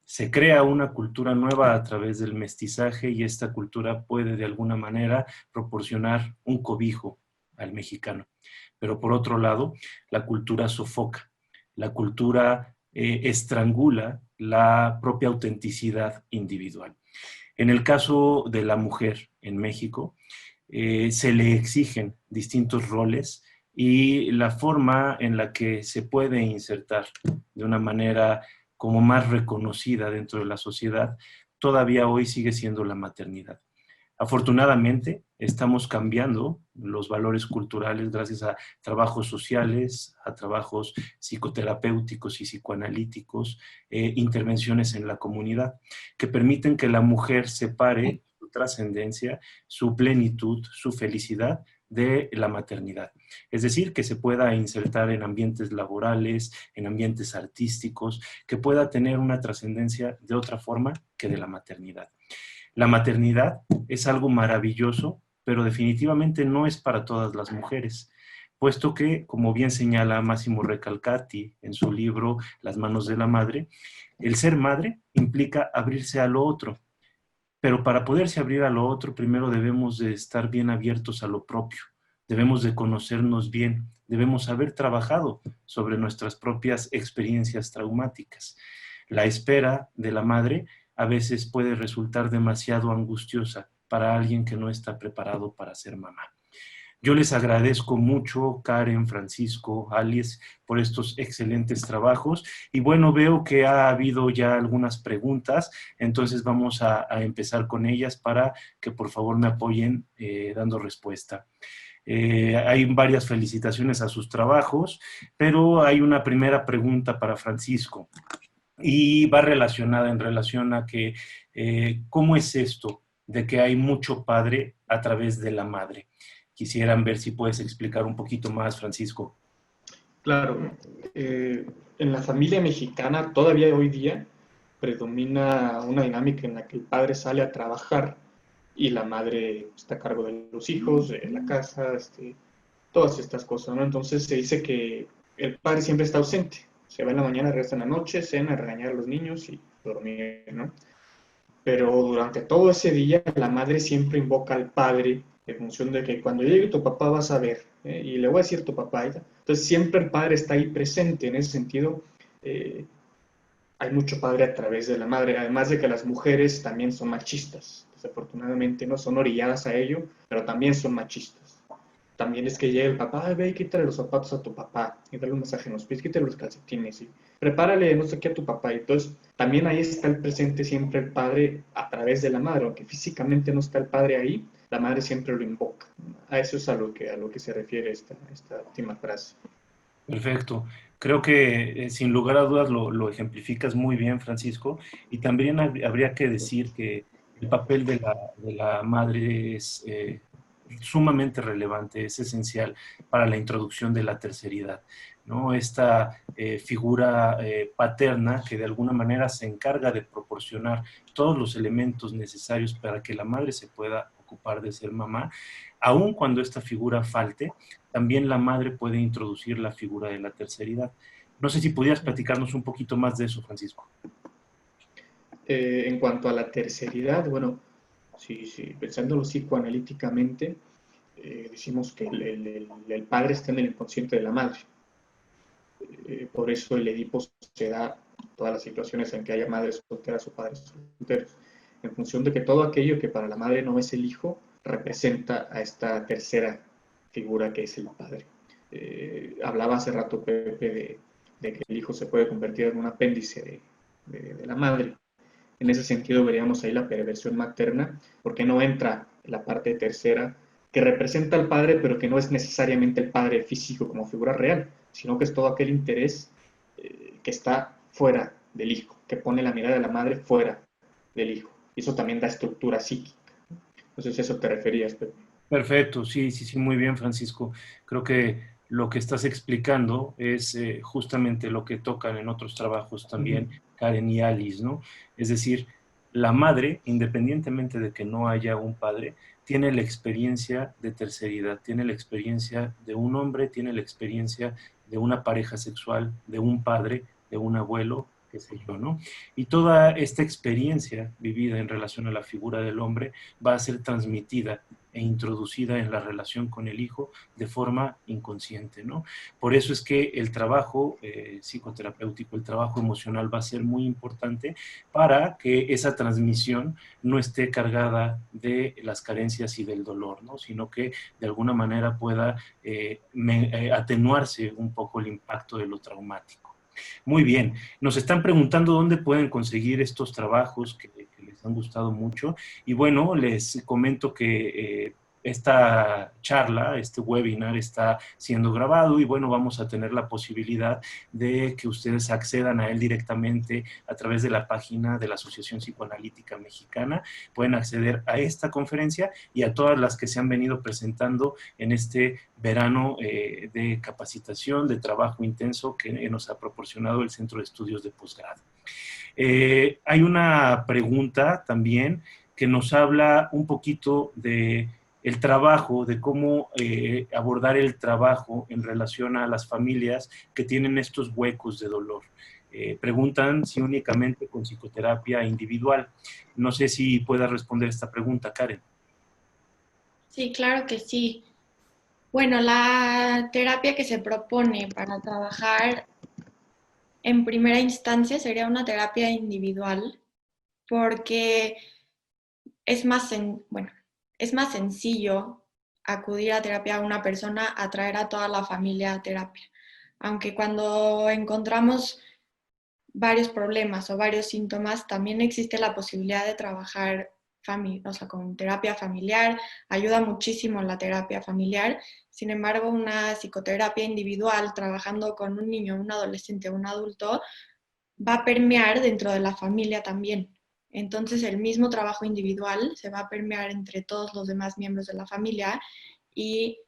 Se crea una cultura nueva a través del mestizaje y esta cultura puede de alguna manera proporcionar un cobijo al mexicano. Pero por otro lado, la cultura sofoca, la cultura estrangula la propia autenticidad individual. En el caso de la mujer en México, se le exigen distintos roles y la forma en la que se puede insertar de una manera como más reconocida dentro de la sociedad, todavía hoy sigue siendo la maternidad. Afortunadamente, estamos cambiando los valores culturales gracias a trabajos sociales, a trabajos psicoterapéuticos y psicoanalíticos, intervenciones en la comunidad, que permiten que la mujer separe su trascendencia, su plenitud, su felicidad de la maternidad. Es decir, que se pueda insertar en ambientes laborales, en ambientes artísticos, que pueda tener una trascendencia de otra forma que de la maternidad. La maternidad es algo maravilloso, pero definitivamente no es para todas las mujeres, puesto que, como bien señala Massimo Recalcati en su libro Las manos de la madre, el ser madre implica abrirse a lo otro, pero para poderse abrir a lo otro, primero debemos de estar bien abiertos a lo propio, debemos de conocernos bien, debemos haber trabajado sobre nuestras propias experiencias traumáticas. La espera de la madre a veces puede resultar demasiado angustiosa para alguien que no está preparado para ser mamá. Yo les agradezco mucho, Karen, Francisco, Alice, por estos excelentes trabajos. Y bueno, veo que ha habido ya algunas preguntas, entonces vamos a empezar con ellas para que por favor me apoyen dando respuesta. Hay varias felicitaciones a sus trabajos, pero hay una primera pregunta para Francisco y va relacionada en relación a que, ¿cómo es esto de que hay mucho padre a través de la madre? Quisieran ver si puedes explicar un poquito más, Francisco. Claro, en la familia mexicana todavía hoy día predomina una dinámica en la que el padre sale a trabajar y la madre está a cargo de los hijos, de la casa, todas estas cosas, ¿no? Entonces se dice que el padre siempre está ausente, se va en la mañana, regresa en la noche, cena, regañar a los niños y dormir, ¿no? Pero durante todo ese día la madre siempre invoca al padre en función de que cuando llegue tu papá vas a ver, y le voy a decir tu papá. Entonces siempre el padre está ahí presente. En ese sentido, hay mucho padre a través de la madre, además de que las mujeres también son machistas. Desafortunadamente no son orilladas a ello, pero también son machistas. También es que llega el papá, ve y quítale los zapatos a tu papá, y dale un masaje en los pies, quítale los calcetines, y prepárale no sé qué a tu papá. Y entonces, también ahí está el presente siempre el padre a través de la madre, aunque físicamente no está el padre ahí, la madre siempre lo invoca. A eso es a lo que se refiere esta última frase. Perfecto. Creo que sin lugar a dudas lo ejemplificas muy bien, Francisco, y también habría que decir que el papel de la madre es sumamente relevante, es esencial para la introducción de la terceridad, ¿no? Esta figura paterna que de alguna manera se encarga de proporcionar todos los elementos necesarios para que la madre se pueda ocupar de ser mamá, aun cuando esta figura falte, también la madre puede introducir la figura de la terceridad. No sé si pudieras platicarnos un poquito más de eso, Francisco. En cuanto a la terceridad, bueno, sí, pensándolo psicoanalíticamente, decimos que el padre está en el inconsciente de la madre. Por eso el Edipo se da todas las situaciones en que haya madres solteras o padres solteros, en función de que todo aquello que para la madre no es el hijo, representa a esta tercera figura que es el padre. Hablaba hace rato Pepe de que el hijo se puede convertir en un apéndice de la madre. En ese sentido veríamos ahí la perversión materna, porque no entra la parte tercera que representa al padre, pero que no es necesariamente el padre físico como figura real, sino que es todo aquel interés que está fuera del hijo, que pone la mirada de la madre fuera del hijo. Y eso también da estructura psíquica. Entonces, eso te referías, Pepe. Perfecto, sí, muy bien, Francisco. Creo que lo que estás explicando es justamente lo que tocan en otros trabajos también Karen y Alice, ¿no? Es decir, la madre, independientemente de que no haya un padre, tiene la experiencia de terceridad, tiene la experiencia de un hombre, tiene la experiencia de una pareja sexual, de un padre, de un abuelo, qué sé yo, ¿no? Y toda esta experiencia vivida en relación a la figura del hombre va a ser transmitida e introducida en la relación con el hijo de forma inconsciente, ¿no? Por eso es que el trabajo psicoterapéutico, el trabajo emocional va a ser muy importante para que esa transmisión no esté cargada de las carencias y del dolor, ¿no? Sino que de alguna manera pueda atenuarse un poco el impacto de lo traumático. Muy bien, nos están preguntando dónde pueden conseguir estos trabajos que les han gustado mucho y bueno, les comento que esta charla, este webinar está siendo grabado y bueno, vamos a tener la posibilidad de que ustedes accedan a él directamente a través de la página de la Asociación Psicoanalítica Mexicana. Pueden acceder a esta conferencia y a todas las que se han venido presentando en este verano de capacitación, de trabajo intenso que nos ha proporcionado el Centro de Estudios de Posgrado. Hay una pregunta también que nos habla un poquito de el trabajo, de cómo abordar el trabajo en relación a las familias que tienen estos huecos de dolor. Preguntan si únicamente con psicoterapia individual. No sé si pueda responder esta pregunta, Karen. Sí, claro que sí. Bueno, la terapia que se propone para trabajar en primera instancia sería una terapia individual porque es más sencillo acudir a terapia a una persona, atraer a toda la familia a terapia. Aunque cuando encontramos varios problemas o varios síntomas, también existe la posibilidad de trabajar con terapia familiar. Ayuda muchísimo la terapia familiar. Sin embargo, una psicoterapia individual, trabajando con un niño, un adolescente o un adulto, va a permear dentro de la familia también. Entonces, el mismo trabajo individual se va a permear entre todos los demás miembros de la familia y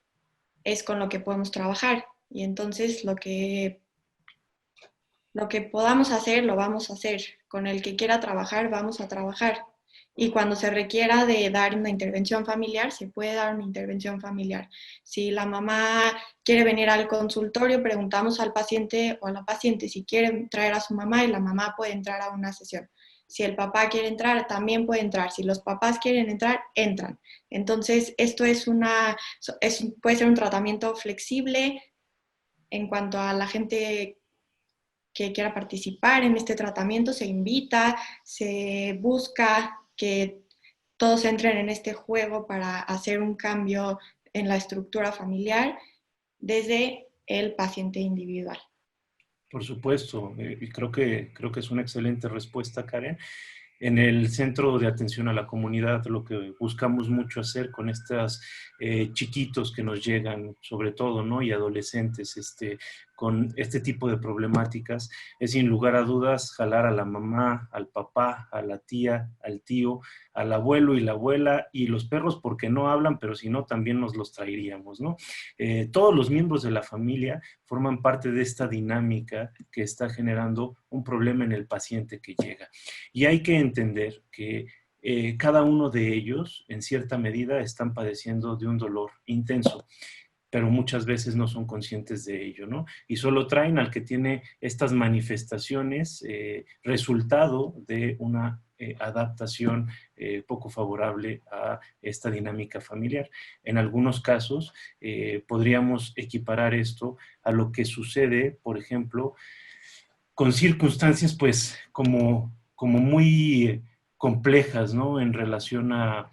es con lo que podemos trabajar. Y entonces lo que podamos hacer, lo vamos a hacer. Con el que quiera trabajar, vamos a trabajar. Y cuando se requiera de dar una intervención familiar, se puede dar una intervención familiar. Si la mamá quiere venir al consultorio, preguntamos al paciente o a la paciente si quiere traer a su mamá y la mamá puede entrar a una sesión. Si el papá quiere entrar, también puede entrar. Si los papás quieren entrar, entran. Entonces, esto puede ser un tratamiento flexible en cuanto a la gente que quiera participar en este tratamiento. Se invita, se busca que todos entren en este juego para hacer un cambio en la estructura familiar desde el paciente individual. Por supuesto, y creo que es una excelente respuesta, Karen. En el Centro de Atención a la Comunidad, lo que buscamos mucho hacer con estos chiquitos que nos llegan, sobre todo, ¿no? Y adolescentes, con este tipo de problemáticas, es sin lugar a dudas jalar a la mamá, al papá, a la tía, al tío, al abuelo y la abuela, y los perros porque no hablan, pero si no, también nos los traeríamos, ¿no? Todos los miembros de la familia forman parte de esta dinámica que está generando un problema en el paciente que llega. Y hay que entender que cada uno de ellos, en cierta medida, están padeciendo de un dolor intenso, pero muchas veces no son conscientes de ello, ¿no? Y solo traen al que tiene estas manifestaciones, resultado de una adaptación poco favorable a esta dinámica familiar. En algunos casos, podríamos equiparar esto a lo que sucede, por ejemplo, con circunstancias, pues, como muy complejas, ¿no? En relación a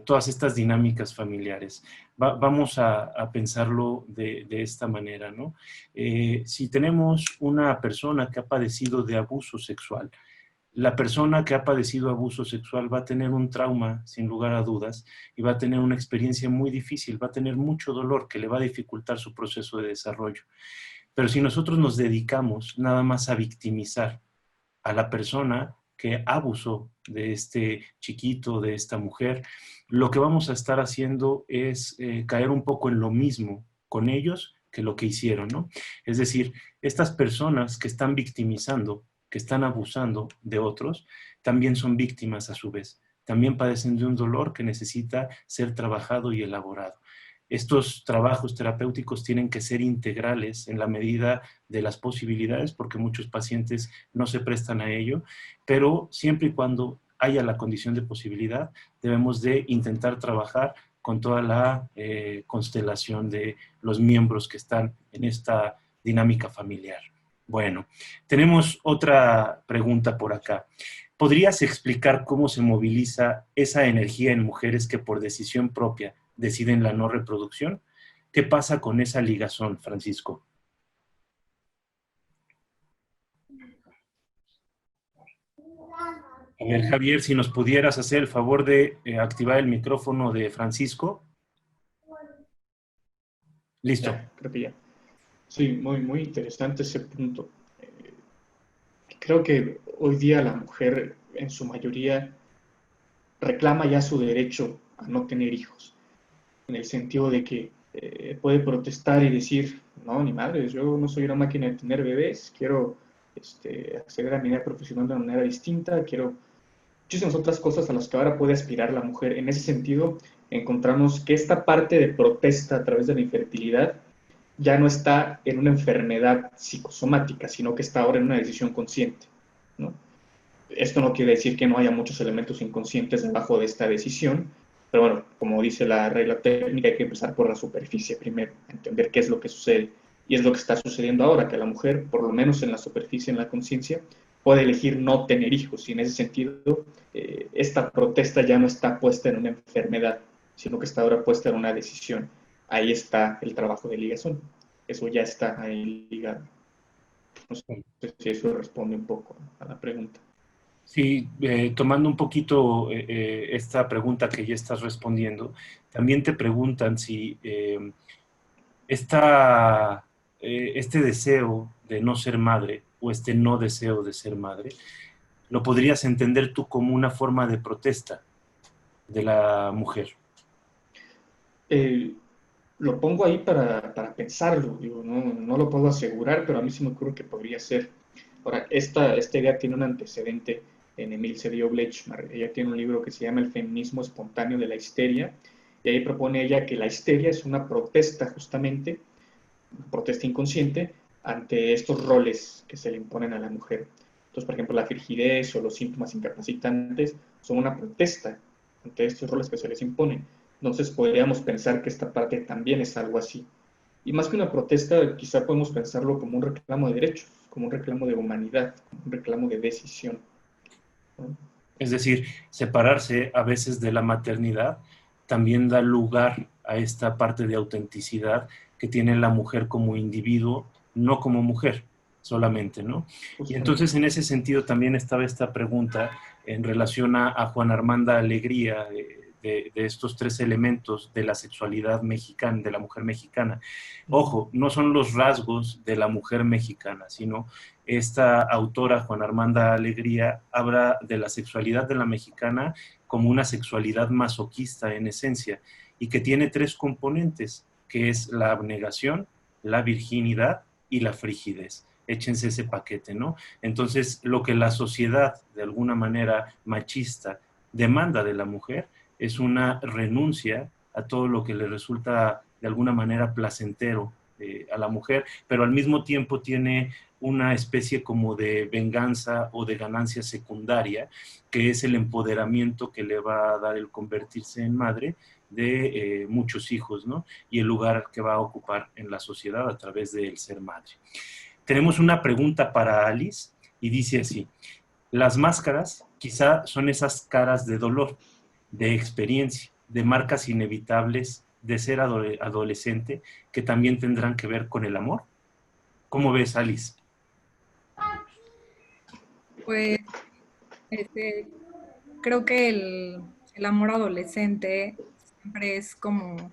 todas estas dinámicas familiares. Vamos a pensarlo de esta manera, ¿no? Si tenemos una persona que ha padecido de abuso sexual, la persona que ha padecido abuso sexual va a tener un trauma, sin lugar a dudas, y va a tener una experiencia muy difícil, va a tener mucho dolor que le va a dificultar su proceso de desarrollo. Pero si nosotros nos dedicamos nada más a victimizar a la persona que abusó de este chiquito, de esta mujer, lo que vamos a estar haciendo es caer un poco en lo mismo con ellos que lo que hicieron, ¿no? Es decir, estas personas que están victimizando, que están abusando de otros, también son víctimas a su vez. También padecen de un dolor que necesita ser trabajado y elaborado. Estos trabajos terapéuticos tienen que ser integrales en la medida de las posibilidades, porque muchos pacientes no se prestan a ello, pero siempre y cuando haya la condición de posibilidad, debemos de intentar trabajar con toda la constelación de los miembros que están en esta dinámica familiar. Bueno, tenemos otra pregunta por acá. ¿Podrías explicar cómo se moviliza esa energía en mujeres que por decisión propia deciden la no reproducción? ¿Qué pasa con esa ligazón, Francisco? A ver, Javier, si nos pudieras hacer el favor de activar el micrófono de Francisco. Listo. Ya, creo que ya. Sí, muy interesante ese punto. Creo que hoy día la mujer, en su mayoría, reclama ya su derecho a no tener hijos, en el sentido de que puede protestar y decir, no, ni madres, yo no soy una máquina de tener bebés, quiero acceder a mi vida profesional de una manera distinta, quiero muchísimas otras cosas a las que ahora puede aspirar la mujer. En ese sentido, encontramos que esta parte de protesta a través de la infertilidad ya no está en una enfermedad psicosomática, sino que está ahora en una decisión consciente, ¿no? Esto no quiere decir que no haya muchos elementos inconscientes debajo de esta decisión, pero bueno, como dice la regla técnica, hay que empezar por la superficie primero, entender qué es lo que sucede. Y es lo que está sucediendo ahora, que la mujer, por lo menos en la superficie, en la conciencia, puede elegir no tener hijos. Y en ese sentido, esta protesta ya no está puesta en una enfermedad, sino que está ahora puesta en una decisión. Ahí está el trabajo de ligazón. Eso ya está ahí ligado. No sé si eso responde un poco a la pregunta. Sí, tomando un poquito esta pregunta que ya estás respondiendo, también te preguntan si este deseo de no ser madre o este no deseo de ser madre, lo podrías entender tú como una forma de protesta de la mujer. Lo pongo ahí para pensarlo, digo, no lo puedo asegurar, pero a mí sí me ocurre que podría ser. Ahora, esta idea tiene un antecedente en Emile Sediou-Bleichmar. Ella tiene un libro que se llama El feminismo espontáneo de la histeria, y ahí propone ella que la histeria es una protesta justamente, una protesta inconsciente, ante estos roles que se le imponen a la mujer. Entonces, por ejemplo, la frigidez o los síntomas incapacitantes son una protesta ante estos roles que se les imponen. Entonces, podríamos pensar que esta parte también es algo así. Y más que una protesta, quizá podemos pensarlo como un reclamo de derechos, como un reclamo de humanidad, como un reclamo de decisión, ¿no? Es decir, separarse a veces de la maternidad también da lugar a esta parte de autenticidad que tiene la mujer como individuo, no como mujer solamente, ¿no? Y Justamente. entonces en ese sentido también estaba esta pregunta en relación a Juan Armanda Alegría, de estos tres elementos de la sexualidad mexicana, de la mujer mexicana. Ojo, no son los rasgos de la mujer mexicana, sino esta autora, Juan Armanda Alegría, habla de la sexualidad de la mexicana como una sexualidad masoquista en esencia y que tiene tres componentes, que es la abnegación, la virginidad y la frigidez. Échense ese paquete, ¿no? Entonces, lo que la sociedad, de alguna manera machista, demanda de la mujer es una renuncia a todo lo que le resulta de alguna manera placentero a la mujer, pero al mismo tiempo tiene una especie como de venganza o de ganancia secundaria, que es el empoderamiento que le va a dar el convertirse en madre de muchos hijos, ¿no? Y el lugar que va a ocupar en la sociedad a través del ser madre. Tenemos una pregunta para Alice y dice así: las máscaras quizá son esas caras de dolor, de experiencia, de marcas inevitables de ser adolescente que también tendrán que ver con el amor. ¿Cómo ves, Alice? Pues creo que el amor adolescente siempre es como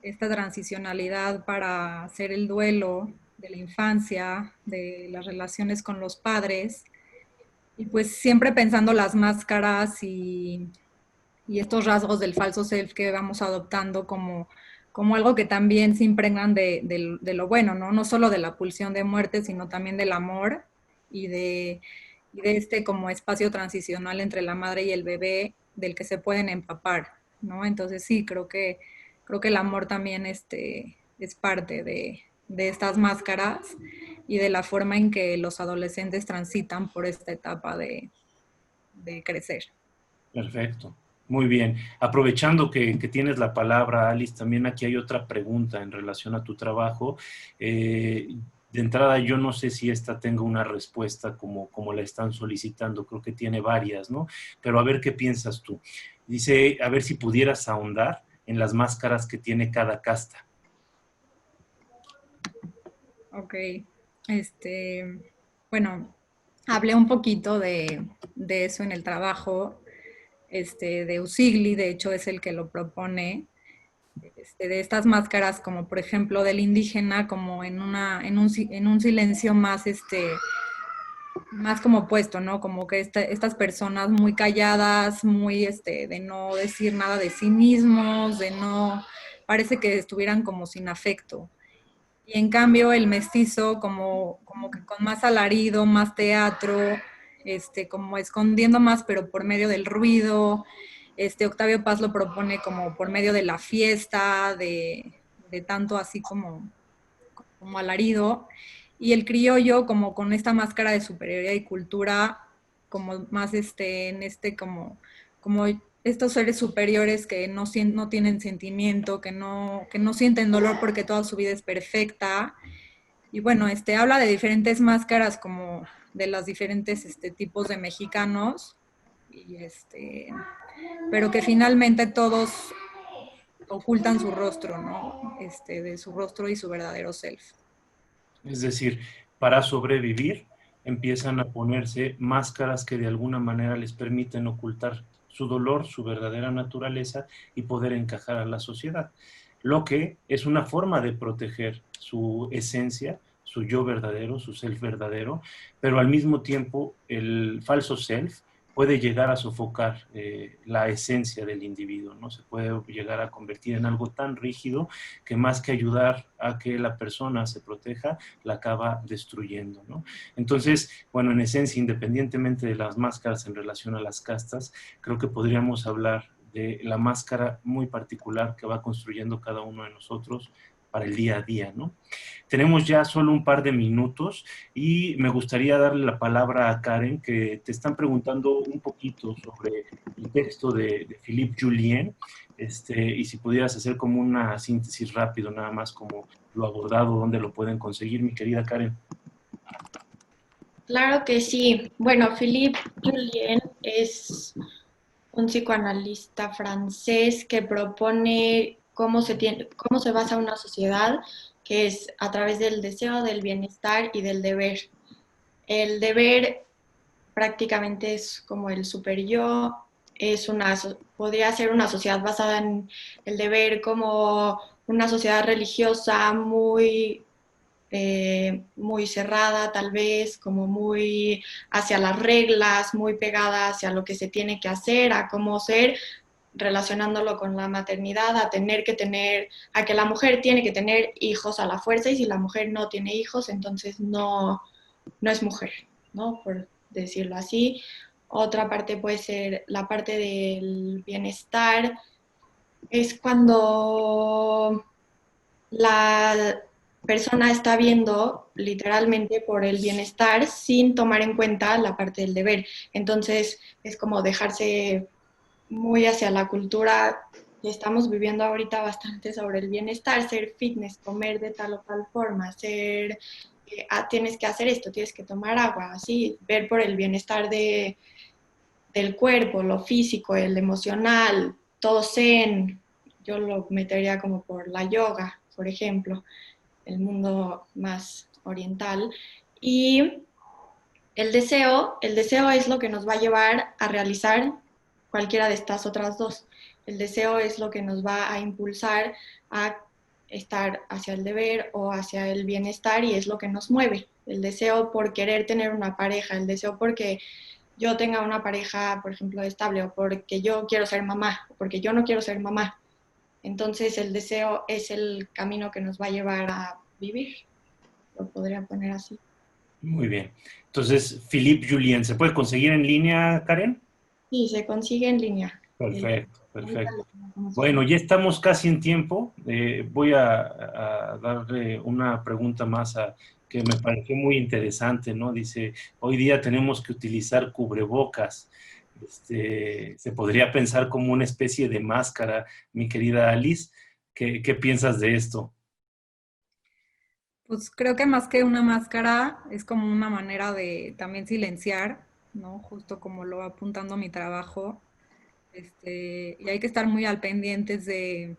esta transicionalidad para hacer el duelo de la infancia, de las relaciones con los padres, y pues siempre pensando las máscaras y estos rasgos del falso self que vamos adoptando como algo que también se impregnan de lo bueno, ¿no? No solo de la pulsión de muerte, sino también del amor y de este como espacio transicional entre la madre y el bebé del que se pueden empapar, ¿no? Entonces sí, creo que el amor también es parte de estas máscaras y de la forma en que los adolescentes transitan por esta etapa de crecer. Perfecto. Muy bien. Aprovechando que tienes la palabra, Alice, también aquí hay otra pregunta en relación a tu trabajo. De entrada, yo no sé si esta tenga una respuesta como la están solicitando. Creo que tiene varias, ¿no? Pero a ver qué piensas tú. Dice, a ver si pudieras ahondar en las máscaras que tiene cada casta. Ok, bueno, hablé un poquito de eso en el trabajo, de Usigli, de hecho es el que lo propone, de estas máscaras como por ejemplo del indígena, como en un silencio más, más como puesto, ¿no? Como que estas personas muy calladas, muy, de no decir nada de sí mismos, de no, parece que estuvieran como sin afecto. Y en cambio el mestizo como que con más alarido, más teatro, como escondiendo más, pero por medio del ruido. Octavio Paz lo propone como por medio de la fiesta, de tanto así como alarido. Y el criollo como con esta máscara de superioridad y cultura, como más en como estos seres superiores que no tienen sentimiento, que no sienten dolor porque toda su vida es perfecta. Y bueno, habla de diferentes máscaras como de los diferentes tipos de mexicanos, y pero que finalmente todos ocultan su rostro, ¿no? De su rostro y su verdadero self. Es decir, para sobrevivir empiezan a ponerse máscaras que de alguna manera les permiten ocultar su dolor, su verdadera naturaleza y poder encajar a la sociedad. Lo que es una forma de proteger su esencia, su yo verdadero, su self verdadero, pero al mismo tiempo el falso self puede llegar a sofocar la esencia del individuo, ¿no? Se puede llegar a convertir en algo tan rígido que más que ayudar a que la persona se proteja, la acaba destruyendo, ¿no? Entonces, bueno, en esencia, independientemente de las máscaras en relación a las castas, creo que podríamos hablar de la máscara muy particular que va construyendo cada uno de nosotros para el día a día, ¿no? Tenemos ya solo un par de minutos y me gustaría darle la palabra a Karen, que te están preguntando un poquito sobre el texto de Philippe Julien, y si pudieras hacer como una síntesis rápido, nada más como lo abordado, dónde lo pueden conseguir, mi querida Karen. Claro que sí. Bueno, Philippe Julien es un psicoanalista francés que propone cómo se basa una sociedad, que es a través del deseo, del bienestar y del deber. El deber prácticamente es como el super yo, podría ser una sociedad basada en el deber como una sociedad religiosa muy cerrada, tal vez, como muy hacia las reglas, muy pegada hacia lo que se tiene que hacer, a cómo ser, relacionándolo con la maternidad, a que la mujer tiene que tener hijos a la fuerza, y si la mujer no tiene hijos, entonces no es mujer, ¿no? Por decirlo así. Otra parte puede ser la parte del bienestar, es cuando la persona está viendo literalmente por el bienestar sin tomar en cuenta la parte del deber. Entonces es como dejarse muy hacia la cultura que estamos viviendo ahorita bastante sobre el bienestar, ser fitness, comer de tal o tal forma, tienes que hacer esto, tienes que tomar agua, así, ver por el bienestar del cuerpo, lo físico, el emocional, todo zen. Yo lo metería como por la yoga, por ejemplo, el mundo más oriental. Y el deseo es lo que nos va a llevar a realizar cualquiera de estas otras dos. El deseo es lo que nos va a impulsar a estar hacia el deber o hacia el bienestar, y es lo que nos mueve. El deseo por querer tener una pareja, el deseo porque yo tenga una pareja, por ejemplo, estable, o porque yo quiero ser mamá, o porque yo no quiero ser mamá. Entonces el deseo es el camino que nos va a llevar a vivir. Lo podría poner así. Muy bien. Entonces, Philippe Julien, ¿se puede conseguir en línea, Karen? Sí, se consigue en línea. Perfecto, Ahorita perfecto. lo tenemos. Bueno, ya estamos casi en tiempo. Voy a darle una pregunta más que me pareció muy interesante, ¿no? Dice, hoy día tenemos que utilizar cubrebocas. Se podría pensar como una especie de máscara, mi querida Alice. ¿Qué piensas de esto? Pues creo que más que una máscara es como una manera de también silenciar, ¿no? Justo como lo va apuntando mi trabajo. Y hay que estar muy al pendientes de,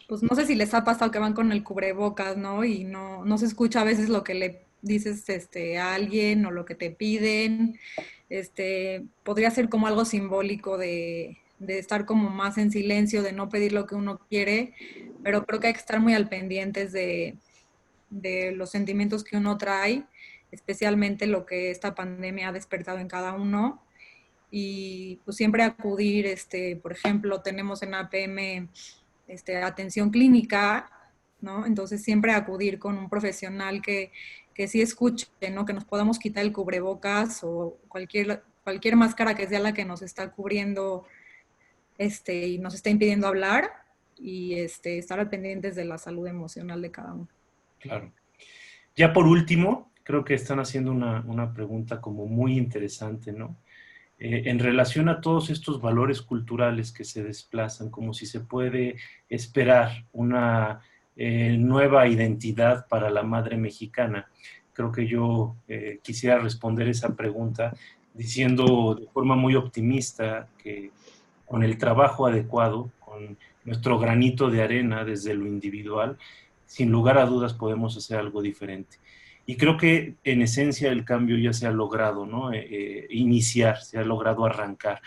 pues no sé si les ha pasado que van con el cubrebocas, ¿no? Y no se escucha a veces lo que le dices a alguien o lo que te piden. Podría ser como algo simbólico de estar como más en silencio, de no pedir lo que uno quiere, pero creo que hay que estar muy al pendientes de los sentimientos que uno trae, especialmente lo que esta pandemia ha despertado en cada uno. Y pues siempre acudir, por ejemplo, tenemos en APM atención clínica, ¿no? Entonces siempre acudir con un profesional que sí escuche, ¿no? Que nos podamos quitar el cubrebocas o cualquier máscara que sea la que nos está cubriendo y nos está impidiendo hablar, y estar al pendientes de la salud emocional de cada uno. Claro. Ya por último, creo que están haciendo una pregunta como muy interesante, ¿no? En relación a todos estos valores culturales que se desplazan, como si se puede esperar una nueva identidad para la madre mexicana. Creo que yo quisiera responder esa pregunta diciendo de forma muy optimista que con el trabajo adecuado, con nuestro granito de arena desde lo individual, sin lugar a dudas podemos hacer algo diferente. Y creo que en esencia el cambio ya se ha logrado, ¿no? Iniciar, se ha logrado arrancar.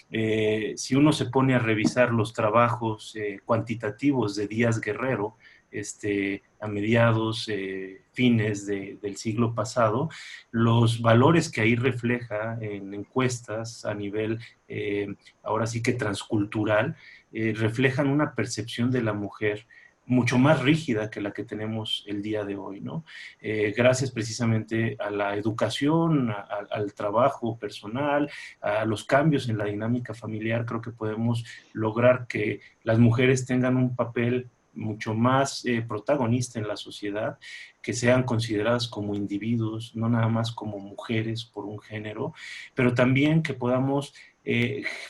Si uno se pone a revisar los trabajos cuantitativos de Díaz Guerrero, a mediados, fines del siglo pasado, los valores que ahí refleja en encuestas a nivel, ahora sí que transcultural, reflejan una percepción de la mujer mucho más rígida que la que tenemos el día de hoy, ¿no? Gracias precisamente a la educación, al trabajo personal, a los cambios en la dinámica familiar, creo que podemos lograr que las mujeres tengan un papel mucho más protagonista en la sociedad, que sean consideradas como individuos, no nada más como mujeres por un género, pero también que podamos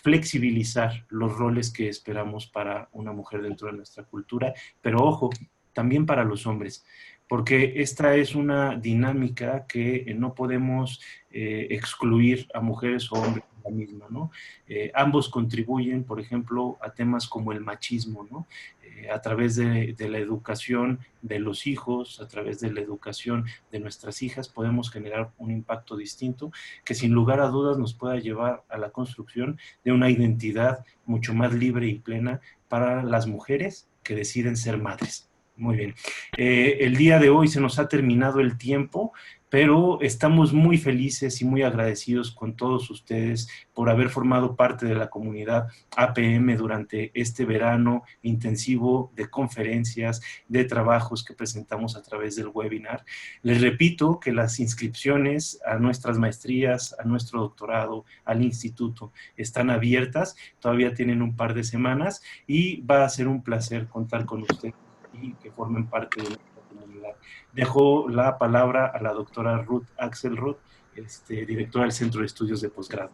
flexibilizar los roles que esperamos para una mujer dentro de nuestra cultura, pero ojo, también para los hombres, porque esta es una dinámica que no podemos excluir a mujeres o hombres de la misma, ¿no? Ambos contribuyen, por ejemplo, a temas como el machismo, ¿no? A través de la educación de los hijos, a través de la educación de nuestras hijas, podemos generar un impacto distinto que sin lugar a dudas nos pueda llevar a la construcción de una identidad mucho más libre y plena para las mujeres que deciden ser madres. Muy bien. El día de hoy se nos ha terminado el tiempo, pero estamos muy felices y muy agradecidos con todos ustedes por haber formado parte de la comunidad APM durante este verano intensivo de conferencias, de trabajos que presentamos a través del webinar. Les repito que las inscripciones a nuestras maestrías, a nuestro doctorado, al instituto, están abiertas, todavía tienen un par de semanas y va a ser un placer contar con ustedes y que formen parte de nuestra comunidad. Dejo la palabra a la doctora Ruth Axelrod, directora del Centro de Estudios de Posgrado.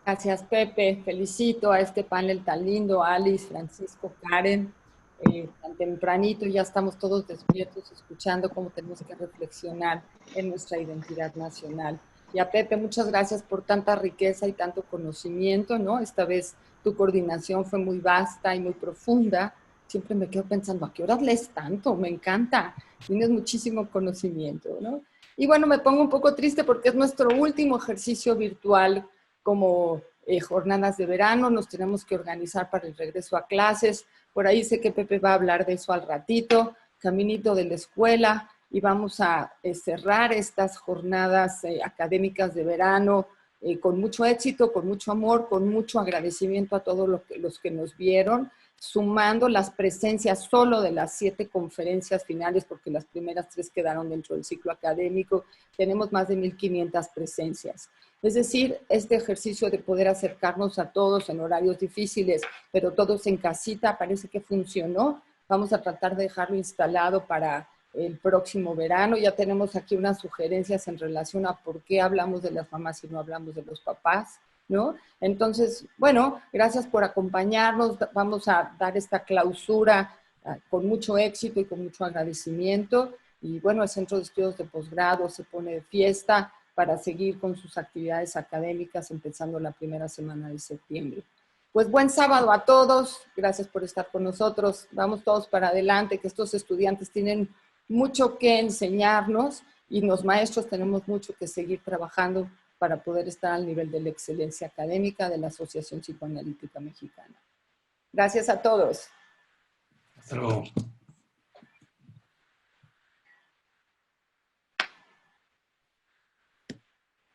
Gracias, Pepe. Felicito a este panel tan lindo, Alice, Francisco, Karen. Tan tempranito ya estamos todos despiertos escuchando cómo tenemos que reflexionar en nuestra identidad nacional. Y a Pepe, muchas gracias por tanta riqueza y tanto conocimiento, ¿no? Esta vez tu coordinación fue muy vasta y muy profunda. Siempre me quedo pensando, ¿a qué horas lees tanto? Me encanta. Tienes muchísimo conocimiento, ¿no? Y bueno, me pongo un poco triste porque es nuestro último ejercicio virtual como jornadas de verano. Nos tenemos que organizar para el regreso a clases. Por ahí sé que Pepe va a hablar de eso al ratito. Caminito de la escuela. Y vamos a cerrar estas jornadas académicas de verano con mucho éxito, con mucho amor, con mucho agradecimiento a todos los que nos vieron, sumando las presencias solo de las 7 conferencias finales, porque las primeras 3 quedaron dentro del ciclo académico, tenemos más de 1,500 presencias. Es decir, este ejercicio de poder acercarnos a todos en horarios difíciles, pero todos en casita, parece que funcionó. Vamos a tratar de dejarlo instalado para el próximo verano. Ya tenemos aquí unas sugerencias en relación a por qué hablamos de las mamás y no hablamos de los papás, ¿no? Entonces, bueno, gracias por acompañarnos. Vamos a dar esta clausura con mucho éxito y con mucho agradecimiento. Y bueno, el Centro de Estudios de Posgrado se pone de fiesta para seguir con sus actividades académicas empezando la primera semana de septiembre. Pues buen sábado a todos. Gracias por estar con nosotros. Vamos todos para adelante, que estos estudiantes tienen mucho que enseñarnos y los maestros tenemos mucho que seguir trabajando para poder estar al nivel de la excelencia académica de la Asociación Psicoanalítica Mexicana. Gracias a todos. Hasta luego.